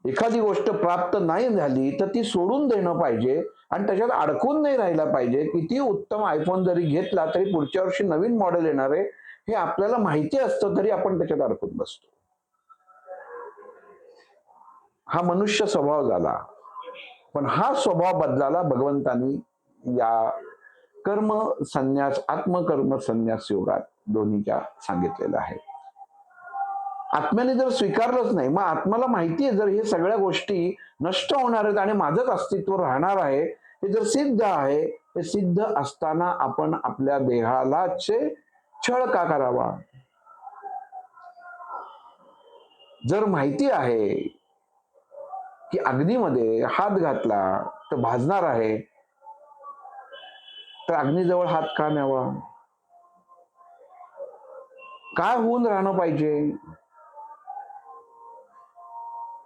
एखादी गोष्ट प्राप्त नाही झाली तर ती सोडून देणं पाहिजे आणि त्याच्यात अडकून नाही राहिला पाहिजे. किती उत्तम आयफोन जरी घेतला तरी पुढच्या वर्षी नवीन मॉडेल येणार आहे हे आपल्याला माहिती असतं, तरी आपण त्याच्यात अडकून बसतो. हा मनुष्य स्वभाव झाला. पण हा स्वभाव बदलाला भगवंतांनी या कर्म संन्यास, आत्मकर्म संन्यास योगात दोन्हीच्या सांगितलेलं आहे. आत्म्याने जर स्वीकारलंच नाही, मग आत्म्याला माहिती आहे जर हे सगळ्या गोष्टी नष्ट होणार आहेत आणि माझंच अस्तित्व राहणार आहे, हे जर सिद्ध आहे, हे सिद्ध असताना आपण आपल्या देहाला छळ का करावा? जर माहिती आहे की अग्नीमध्ये हात घातला तर भाजणार आहे, तर अग्नीजवळ हात का न्यावा? काय होऊन राहणं पाहिजे?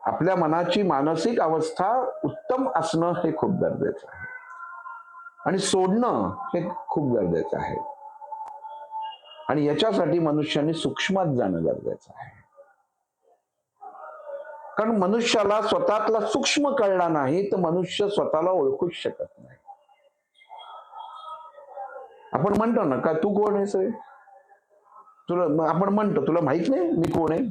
आपल्या मनाची मानसिक अवस्था उत्तम असणं हे खूप गरजेचं आहे, आणि सोडणं हे खूप गरजेचं आहे. आणि याच्यासाठी मनुष्याने सूक्ष्मात जाणं गरजेचं आहे. कारण मनुष्याला स्वतःतला सूक्ष्म कळला नाही तर मनुष्य स्वतःला ओळखूच शकत नाही. आपण म्हणतो ना का तू कोण आहेस रे, तुला आपण म्हणतो तुला माहित नाही मी कोण आहे.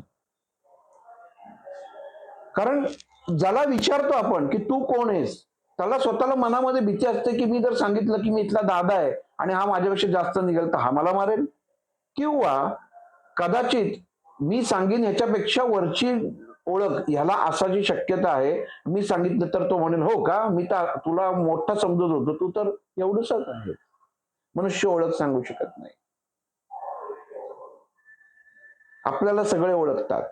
कारण ज्याला विचारतो आपण की तू कोण आहेस, त्याला स्वतःला मनामध्ये भीती असते की मी जर सांगितलं की मी इथला दादा आहे आणि हा माझ्यापेक्षा जास्त निघेल तर हा मला मारेल, किंवा कदाचित मी सांगेन ह्याच्यापेक्षा वरची ओळख ह्याला असाची शक्यता आहे. मी सांगितलं तर तो म्हणेल हो का, मी तर तुला मोठा समजत होतो, तू तर एवढंसच आहे. मनुष्य ओळख सांगू शकत नाही. आपल्याला सगळे ओळखतात.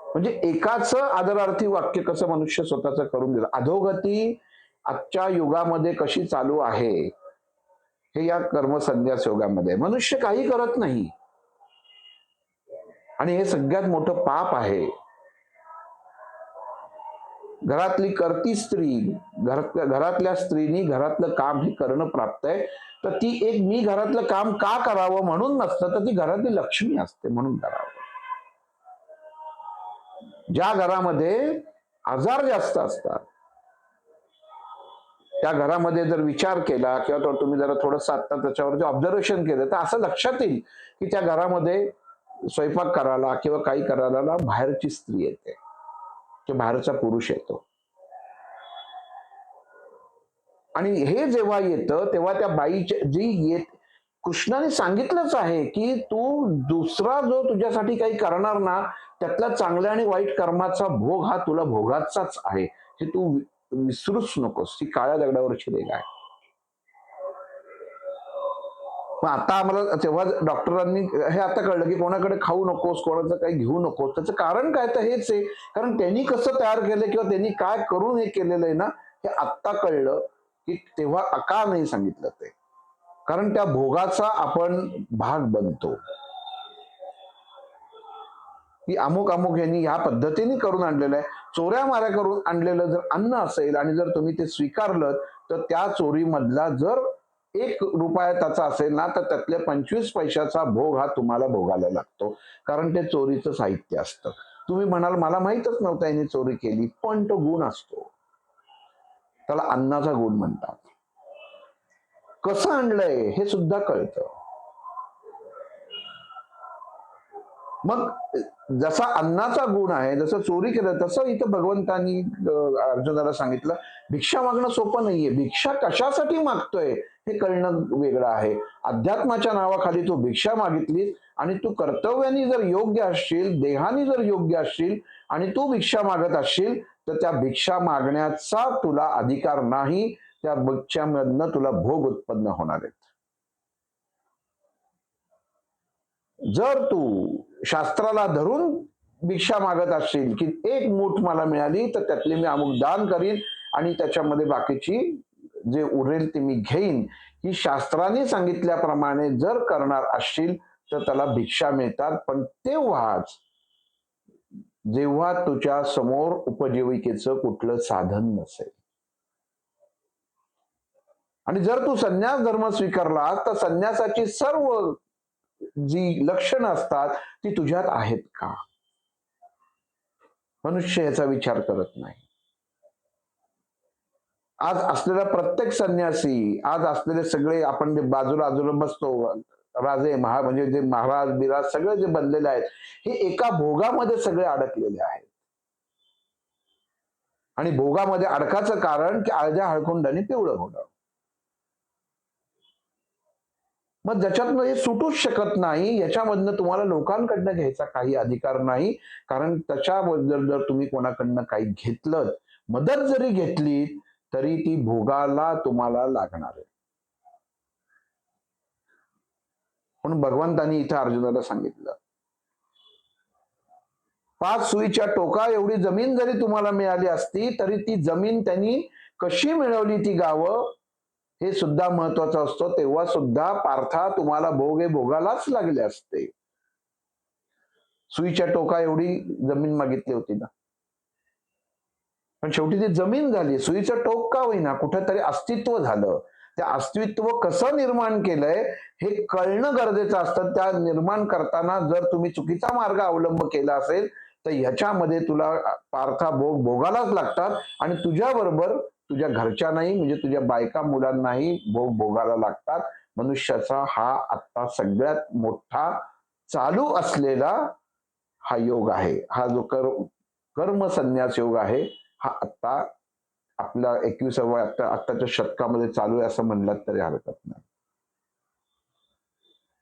म्हणजे एकाच आदरार्थी वाक्य कसं मनुष्य स्वतःच करून दिलं. अधोगती आजच्या युगामध्ये कशी चालू आहे हे या कर्मसन्यास योगामध्ये मनुष्य काही करत नाही. आणि हे सगळ्यात मोठं पाप आहे. घरातली करती स्त्री, घरातल्या स्त्रीनी घरातलं काम हे करणं प्राप्त आहे. तर ती एक मी घरातलं काम का करावं म्हणून नसतं, तर ती घरातली लक्ष्मी असते म्हणून करावं. ज्या घरामध्ये आजार जास्त असतात त्या घरामध्ये जर विचार केला किंवा तुम्ही जरा थोडंसं आता त्याच्यावरती ऑब्झर्वेशन केलं तर असं लक्षात येईल की त्या घरामध्ये स्वयंपाक करायला किंवा काही करायला बाहेरची स्त्री येते किंवा बाहेरचा पुरुष येतो. आणि हे जेव्हा येतं तेव्हा त्या बाईची जी येत कृष्णाने सांगितलंच आहे की तू दुसरा जो तुझ्यासाठी काही करणार ना त्यातला चांगल्या आणि वाईट कर्माचा भोग हा तुला भोगाचाच आहे, हे तू विसरूच नकोस. ती काळ्या दगडावरची रेघ आहे. मग आता आम्हाला तेव्हा डॉक्टरांनी हे आता कळलं की कोणाकडे खाऊ नकोस, कोणाचं काही घेऊ नकोस. त्याचं कारण काय तर हेच आहे, कारण त्यांनी कसं तयार केलं किंवा त्यांनी काय करून हे केलेलं आहे ना हे आत्ता कळलं की तेव्हा का नाही सांगितलं ते. कारण त्या भोगाचा आपण भाग बनतो. की अमुक अमुक यांनी ह्या पद्धतीने करून आणलेलं आहे. चोऱ्या माऱ्या करून आणलेलं जर अन्न असेल आणि जर तुम्ही ते स्वीकारलं तर त्या चोरीमधला जर ₹1 त्याचा असेल ना तर त्यातल्या 25 पैशाचा भोग हा तुम्हाला भोगायला लागतो. कारण ते चोरीचं साहित्य असतं. तुम्ही म्हणाल मला माहीतच नव्हतं यांनी चोरी केली, पण तो गुण असतो. त्याला अन्नाचा गुण म्हणतात. कसं आणलंय हे सुद्धा कळतं. मग जसा अन्नाचा गुण आहे, जसं चोरी केलं तसं इथं भगवंतांनी अर्जुनाला सांगितलं भिक्षा मागणं सोपं नाहीये. भिक्षा कशासाठी मागतोय हे कळणं वेगळं आहे. अध्यात्माच्या नावाखाली तू भिक्षा मागितलीस आणि तू कर्तव्याने जर योग्य असशील, देहाने जर योग्य असशील आणि तू भिक्षा मागत असशील तर त्या भिक्षा मागण्याचा तुला अधिकार नाही. त्या भिक्षामधनं तुला भोग उत्पन्न होणार आहेत. जर तू शास्त्राला धरून भिक्षा मागत असशील की एक मूठ मला मिळाली तर त्यातले मी अमुक दान करीन आणि त्याच्यामध्ये बाकीची जे उरेल ते मी घेईन, ही शास्त्राने सांगितल्याप्रमाणे जर करणार असशील तर त्याला भिक्षा मिळतात. पण तेव्हाच जेव्हा तुझ्या समोर उपजीविकेचं कुठलं साधन नसेल. आणि जर तू संन्यास धर्म स्वीकारला तर संन्यासाची सर्व जी लक्षणं असतात ती तुझ्यात आहेत का? मनुष्य याचा विचार करत नाही. आज असलेला प्रत्येक संन्यासी, आज असलेले सगळे आपण जे बाजूला बसतो राजे म्हणजे जे महाराज बिराज सगळे जे बनलेले आहेत हे एका भोगामध्ये सगळे अडकलेले आहेत. आणि भोगामध्ये अडकाचं कारण की अळद्या हळकुंडाने पिवळं होणं. मग ज्याच्यातनं हे सुटूच शकत नाही, याच्यामधनं तुम्हाला लोकांकडनं घ्यायचा काही अधिकार नाही. कारण त्याच्याबद्दल जर तुम्ही कोणाकडनं काही घेतलं, मदत जरी घेतली तरी ती भोगाला तुम्हाला लागणार आहे. म्हणून भगवंतांनी इथं अर्जुनाला सांगितलं 5 सुईच्या टोका एवढी जमीन जरी तुम्हाला मिळाली असती तरी ती जमीन त्यांनी कशी मिळवली ती गावं हे सुद्धा महत्वाचं असतं. तेव्हा सुद्धा पार्था तुम्हाला भोग हे भोगालाच लागले असते. सुईच्या टोका एवढी जमीन मागितली होती ना. पण शेवटी ती जमीन झाली. सुईचं टोक का होईना कुठेतरी अस्तित्व झालं. ते अस्तित्व कसं निर्माण केलंय हे कळणं गरजेचं असतं. त्या निर्माण करताना जर तुम्ही चुकीचा मार्ग अवलंब केला असेल तर ह्याच्यामध्ये तुला पार्था भोग भोगालाच लागतात आणि तुझ्या बरोबर तुझ्या घरच्यांनाही म्हणजे तुझ्या बायका मुलांनाही भोग भोगायला लागतात. मनुष्याचा हा आता सगळ्यात मोठा चालू असलेला हा योग आहे. हा जो कर्म संन्यास योग आहे हा आता आपल्या 21व्या आत्ताच्या शतकामध्ये चालू आहे असं म्हणलं तरी हरकत नाही.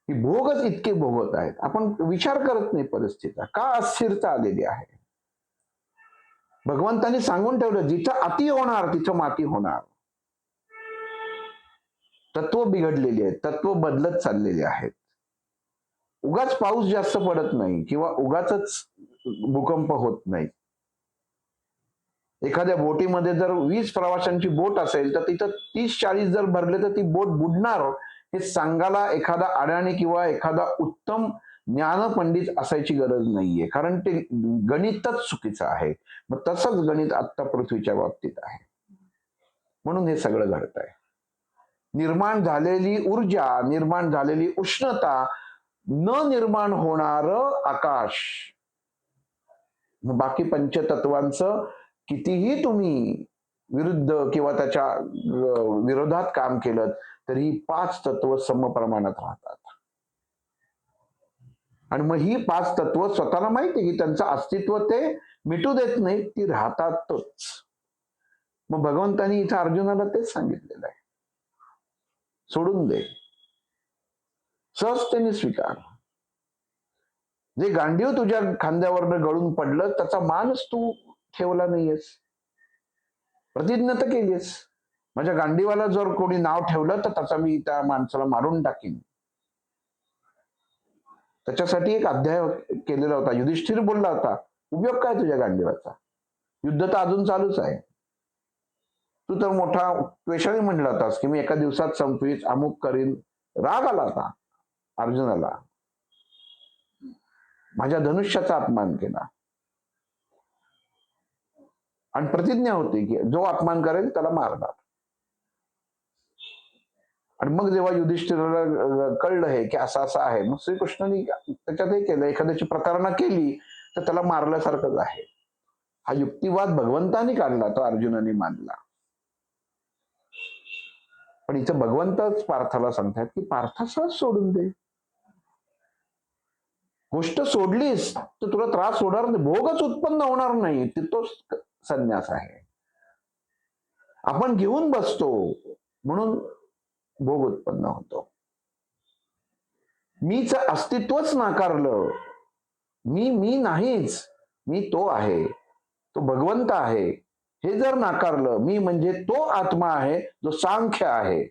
की भोगच इतके भोगत आहेत, आपण विचार करत नाही परिस्थितीचा, का अस्थिरता आलेली आहे. भगवंतांनी सांगून ठेवलं, जिथं अति होणार तिथं माती होणार. तत्व बिघडलेली आहेत, तत्व बदलत चाललेले आहेत. उगाच पाऊस जास्त पडत नाही किंवा उगाचच भूकंप होत नाही. एखाद्या बोटीमध्ये जर 20 प्रवाशांची बोट असेल तर तिथं 30-40 जर भरले तर ती बोट बुडणार, हे सांगायला एखादा अडाणी किंवा एखादा उत्तम ज्ञानपंडित असायची गरज नाहीये, कारण ते गणितच चुकीचं आहे. मग तसंच गणित आत्ता पृथ्वीच्या बाबतीत आहे. म्हणून हे सगळं घडतंय. निर्माण झालेली ऊर्जा, निर्माण झालेली उष्णता, न निर्माण होणार आकाश. बाकी पंचतत्वांचं कितीही तुम्ही विरुद्ध किंवा त्याच्या विरोधात काम केलं तरी 5 तत्व समप्रमाणात राहतात. आणि मग ही 5 तत्व स्वतःला माहिती आहे की त्यांचं अस्तित्व ते मिटू देत नाही, ती राहतातच. मग भगवंतानी इथं अर्जुनाला तेच सांगितलेलं आहे, सोडून दे, सहजतेने स्वीकार. जे गांडीव तुझ्या खांद्यावरनं गळून पडलं त्याचा मानच तू ठेवला नाहीयेस. प्रतिज्ञा तर केलीस, माझ्या गांडीवाला जर कोणी नाव ठेवलं तर त्याचा मी त्या माणसाला मारून टाकीन. त्याच्यासाठी एक अध्याय केलेला होता. युधिष्ठिर बोलला होता, उपयोग काय तुझ्या गांडीवाचा, युद्ध तर अजून चालूच आहे. तू तर मोठा पेशाने म्हणला होतास की मी एका दिवसात संपवीत, अमुक करीन. राग आला होता अर्जुनाला, माझ्या धनुष्याचा अपमान केला. आणि प्रतिज्ञा होती की जो अपमान करेल त्याला मारणार. आणि मग जेव्हा युधिष्ठिराला कळलं हे की असं असं आहे, मग श्रीकृष्णांनी त्याच्यात हे केलं, एखाद्याची प्रतारणा केली तर त्याला मारल्यासारखंच आहे. हा युक्तिवाद भगवंतानी काढला, तो अर्जुनाने मानला. पण इथं भगवंतच पार्थाला सांगतात की पार्था सहज सोडून दे. गोष्ट सोडलीस तर तुला त्रास होणार नाही, भोगच उत्पन्न होणार नाही, तोच संन्यास आहे. आपण घेऊन बसतो म्हणून भोग उत्पन्न होतो. मीच अस्तित्वच नाकारलं, मी नाहीच, मी तो आहे, तो भगवंत आहे, हे जर नाकारलं, मी म्हणजे तो आत्मा आहे जो सांख्य आहे,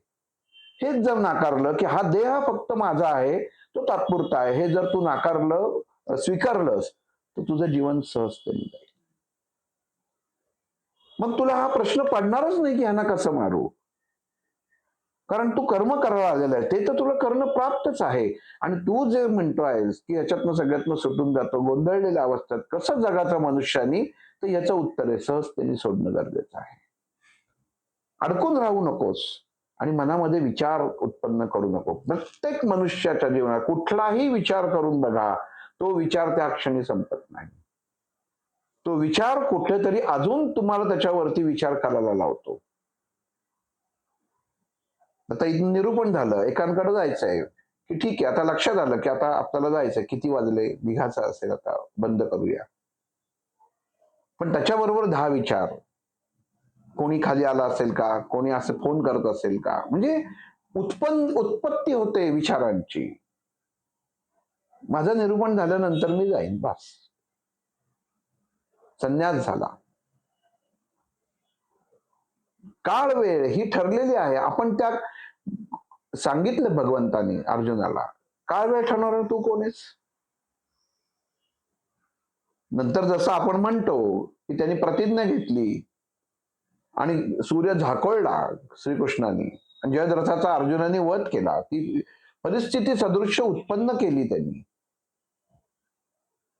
हेच जर नाकारलं की हा देह फक्त माझा आहे, तो तात्पुरता आहे, हे जर तू नाकारलं, स्वीकारलंस, तर तुझं जीवन सहजतेने जाईल. मग तुला हा प्रश्न पडणारच नाही की यांना कसं मारू, कारण तू कर्म करायला आलेला आहे, ते तर तुला करणं प्राप्तच आहे. आणि तू जे म्हणतोयस की याच्यातनं सगळ्यातनं सुटून जातो गोंधळलेल्या अवस्थेत, कसं जगाचा मनुष्यानी, तर याचं उत्तर आहे सहजतेने सोडणं गरजेचं आहे. अडकून राहू नकोस आणि मनामध्ये विचार उत्पन्न करू नको. प्रत्येक मनुष्याच्या जीवनात कुठलाही विचार करून बघा, तो विचार त्या क्षणी संपत नाही. तो विचार कुठेतरी अजून तुम्हाला त्याच्यावरती विचार करायला लावतो. आता इथून निरूपण झालं, एकांकडे जायचंय की ठीक आहे, आता लक्षात आलं की आता आपल्याला जायचंय, किती वाजले, निघायचं असेल, आता बंद करूया. पण त्याच्याबरोबर 10 विचार, कोणी खाली आला असेल का, कोणी असं फोन करत असेल का, म्हणजे उत्पत्ती होते विचारांची. माझं निरूपण झाल्यानंतर मी जाईन, बस, संन्यास झाला. काळ वेळ ही ठरलेली आहे. आपण त्या सांगितलं भगवंतानी अर्जुनाला, काळ वेळ ठरवणार तू कोण आहेस. नंतर जसं आपण म्हणतो की त्यांनी प्रतिज्ञा घेतली आणि सूर्य झाकोळला श्रीकृष्णाने, जयद्रथाचा अर्जुनाने वध केला, ती परिस्थिती सदृश्य उत्पन्न केली त्यांनी.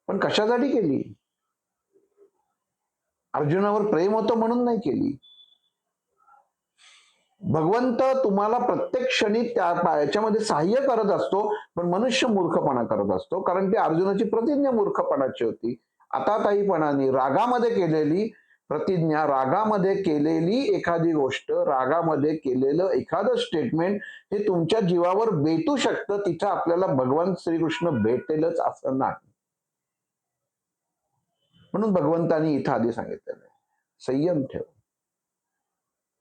पण कशासाठी केली? अर्जुनावर प्रेम होतं म्हणून नाही केली. भगवंत तुम्हाला प्रत्येक क्षणी त्या याच्यामध्ये सहाय्य करत असतो, पण मनुष्य मूर्खपणा करत असतो, कारण ती अर्जुनाची प्रतिज्ञा मूर्खपणाची होती. आताताईपणाने रागामध्ये केलेली प्रतिज्ञा, रागामध्ये केलेली एखादी गोष्ट, रागामध्ये केलेलं एखादं स्टेटमेंट हे तुमच्या जीवावर बेतू शकतं. तिथं आपल्याला भगवान श्रीकृष्ण भेटेलच असं नाही. म्हणून भगवंतानी इथं आधी सांगितलेलं आहे, संयम ठेव,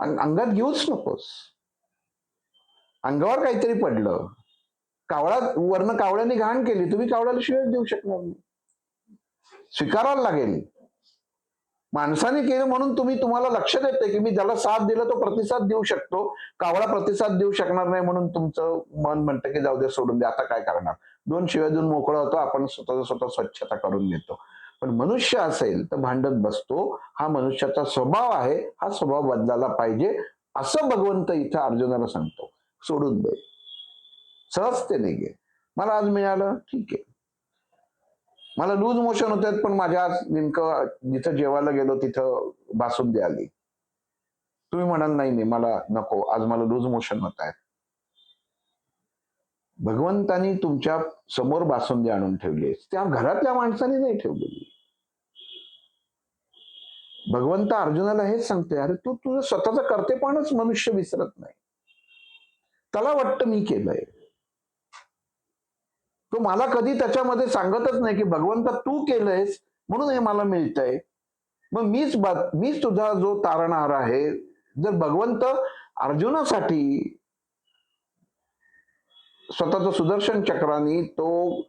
अंगात घेऊच नकोस. अंगावर काहीतरी पडलं कावळा वरनं कावळ्याने घाण केली, तुम्ही कावळ्याला शिवाय देऊ शकणार नाही, स्वीकारायला लागेल. माणसाने केलं म्हणून तुम्हाला लक्षात येते की मी ज्याला साथ दिला तो प्रतिसाद देऊ शकतो, कावळा प्रतिसाद देऊ शकणार नाही म्हणून तुमचं मन म्हणतं की जाऊ दे, सोडून दे, आता काय करणार, दोन शिव्या देऊन मोकळा होतो, आपण स्वतः स्वच्छता करून घेतो. पण मनुष्य असेल तर भांडत बसतो, हा मनुष्याचा स्वभाव आहे, हा स्वभाव बदलायला पाहिजे, असं भगवंत इथं अर्जुनाला सांगतो. सोडून दे, सहजतेने घे. मला आज मिळालं, ठीक आहे. मला लूज मोशन होत आहेत, पण माझ्या आज नेमकं जिथं जेवायला गेलो तिथं बासुंदी आली. तुम्ही म्हणाल नाही नाही मला नको, आज मला लूज मोशन होत आहेत. भगवंतानी तुमच्या समोर बासुंदी आणून ठेवली, त्या घरातल्या माणसाने नाही ठेवलेली. भगवंत अर्जुनाला हेच सांगते, अरे तू तुझं स्वतःचं कर्तेपणच मनुष्य विसरत नाही. त्याला वाटतं मी केलंय, तो मला कधी त्याच्यामध्ये सांगतच नाही की भगवंत तू केलंयस म्हणून हे मला मिळतंय, मग मीच तुझा जो तारणहार आहे. जर भगवंत अर्जुनासाठी स्वतःचं सुदर्शन चक्राने तो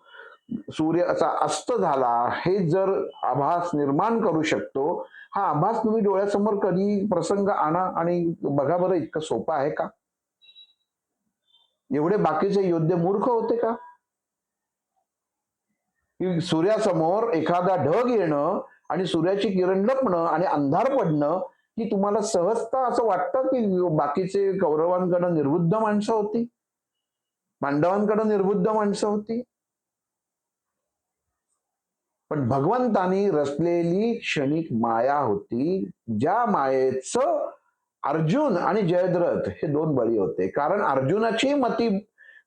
सूर्याचा अस्त झाला हे जर आभास निर्माण करू शकतो, हा आभास तुम्ही डोळ्यासमोर कधी प्रसंग आणा आणि बघा बरं, इतकं सोपं आहे का? एवढे बाकीचे योद्धे मूर्ख होते का? की सूर्यासमोर एखादा ढग येणं आणि सूर्याची किरण लपणं आणि अंधार पडणं की तुम्हाला सहजता असं वाटतं की बाकीचे कौरवांकडे निर्बुद्ध माणसं होती, पांडवांकडे निर्बुद्ध माणसं होती? पण भगवंतानी रचलेली क्षणिक माया होती, ज्या मायेचं अर्जुन आणि जयद्रथ हे दोन बळी होते. कारण अर्जुनाची मती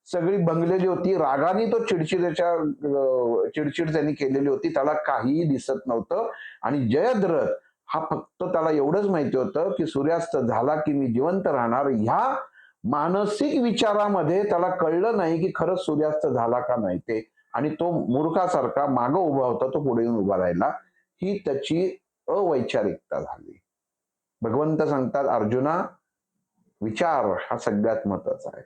सगळी भंगलेली होती, रागाने तो चिडचिड त्यांनी केलेली होती, त्याला काहीही दिसत नव्हतं. आणि जयद्रथ हा फक्त त्याला एवढंच माहिती होतं की सूर्यास्त झाला की मी जिवंत राहणार, ह्या मानसिक विचारामध्ये त्याला कळलं नाही की खरंच सूर्यास्त झाला का नाही ते. आणि तो मूर्खासारखा मागं उभा होता, तो पुढे येऊन उभा राहिला. ही त्याची अवैचारिकता झाली. भगवंत सांगतात, अर्जुना विचार हा सगळ्यात महत्वाचा आहे.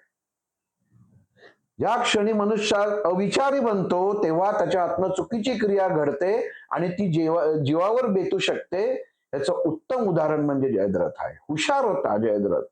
ज्या क्षणी मनुष्य अविचारी बनतो तेव्हा त्याच्या आतनं चुकीची क्रिया घडते आणि ती जीवावर बेतू शकते. याचं उत्तम उदाहरण म्हणजे जयद्रथ आहे. हुशार होता जयद्रथ,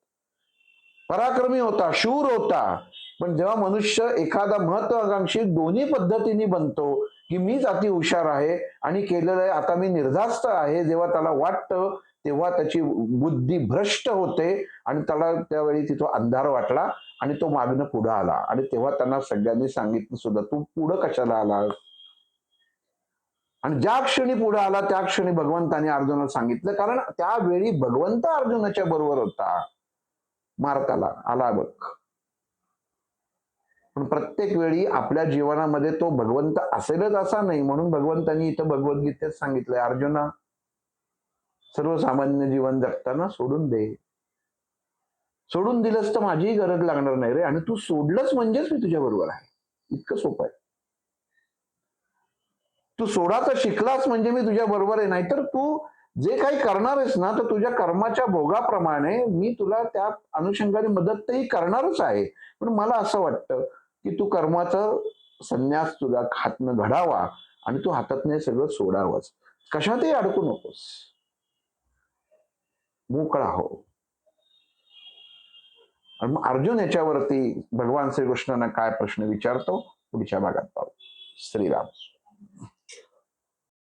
पराक्रमी होता, शूर होता. पण जेव्हा मनुष्य एखादा महत्वाकांक्षी दोन्ही पद्धतीने बनतो की मीच अति हुशार आहे आणि केलेलं आहे, आता मी निर्धास्त आहे, जेव्हा त्याला वाटतं तेव्हा त्याची बुद्धी भ्रष्ट होते आणि त्याला त्यावेळी तिथं अंधार वाटला आणि तो मागणं पुढे आला. आणि तेव्हा त्यांना सगळ्यांनी सांगितलं सुद्धा, तू पुढं कशाला आला? आणि ज्या क्षणी पुढे आला त्या क्षणी भगवंताने अर्जुनाला सांगितलं, कारण त्यावेळी भगवंत अर्जुनाच्या बरोबर होता. मारताला आला बघ. पण प्रत्येक वेळी आपल्या जीवनामध्ये तो भगवंत असेलच असा नाही, म्हणून भगवंतांनी इथं भगवद्गीतेत सांगितलंय, अर्जुना सर्वसामान्य जीवन जगताना सोडून दे. सोडून दिलंस तर माझीही गरज लागणार नाही रे, आणि तू सोडलंस म्हणजेच मी तुझ्या बरोबर आहे. इतकं सोपं आहे. तू सोडायचं शिकलास म्हणजे मी तुझ्या बरोबर आहे. नाहीतर तू जे काही करणार आहेस ना, तर तुझ्या कर्माच्या भोगाप्रमाणे मी तुला त्या अनुषंगाने मदतही करणारच आहे. पण मला असं वाटतं की तू कर्माचा संन्यास तुला हातनं घडावा आणि तू हातातनं हे सगळं सोडावंच. कशातही अडकू नकोस, मोकळा हो. आणि मग अर्जुन याच्यावरती भगवान श्रीकृष्णांना काय प्रश्न विचारतो पुढच्या भागात पाहू. श्रीराम.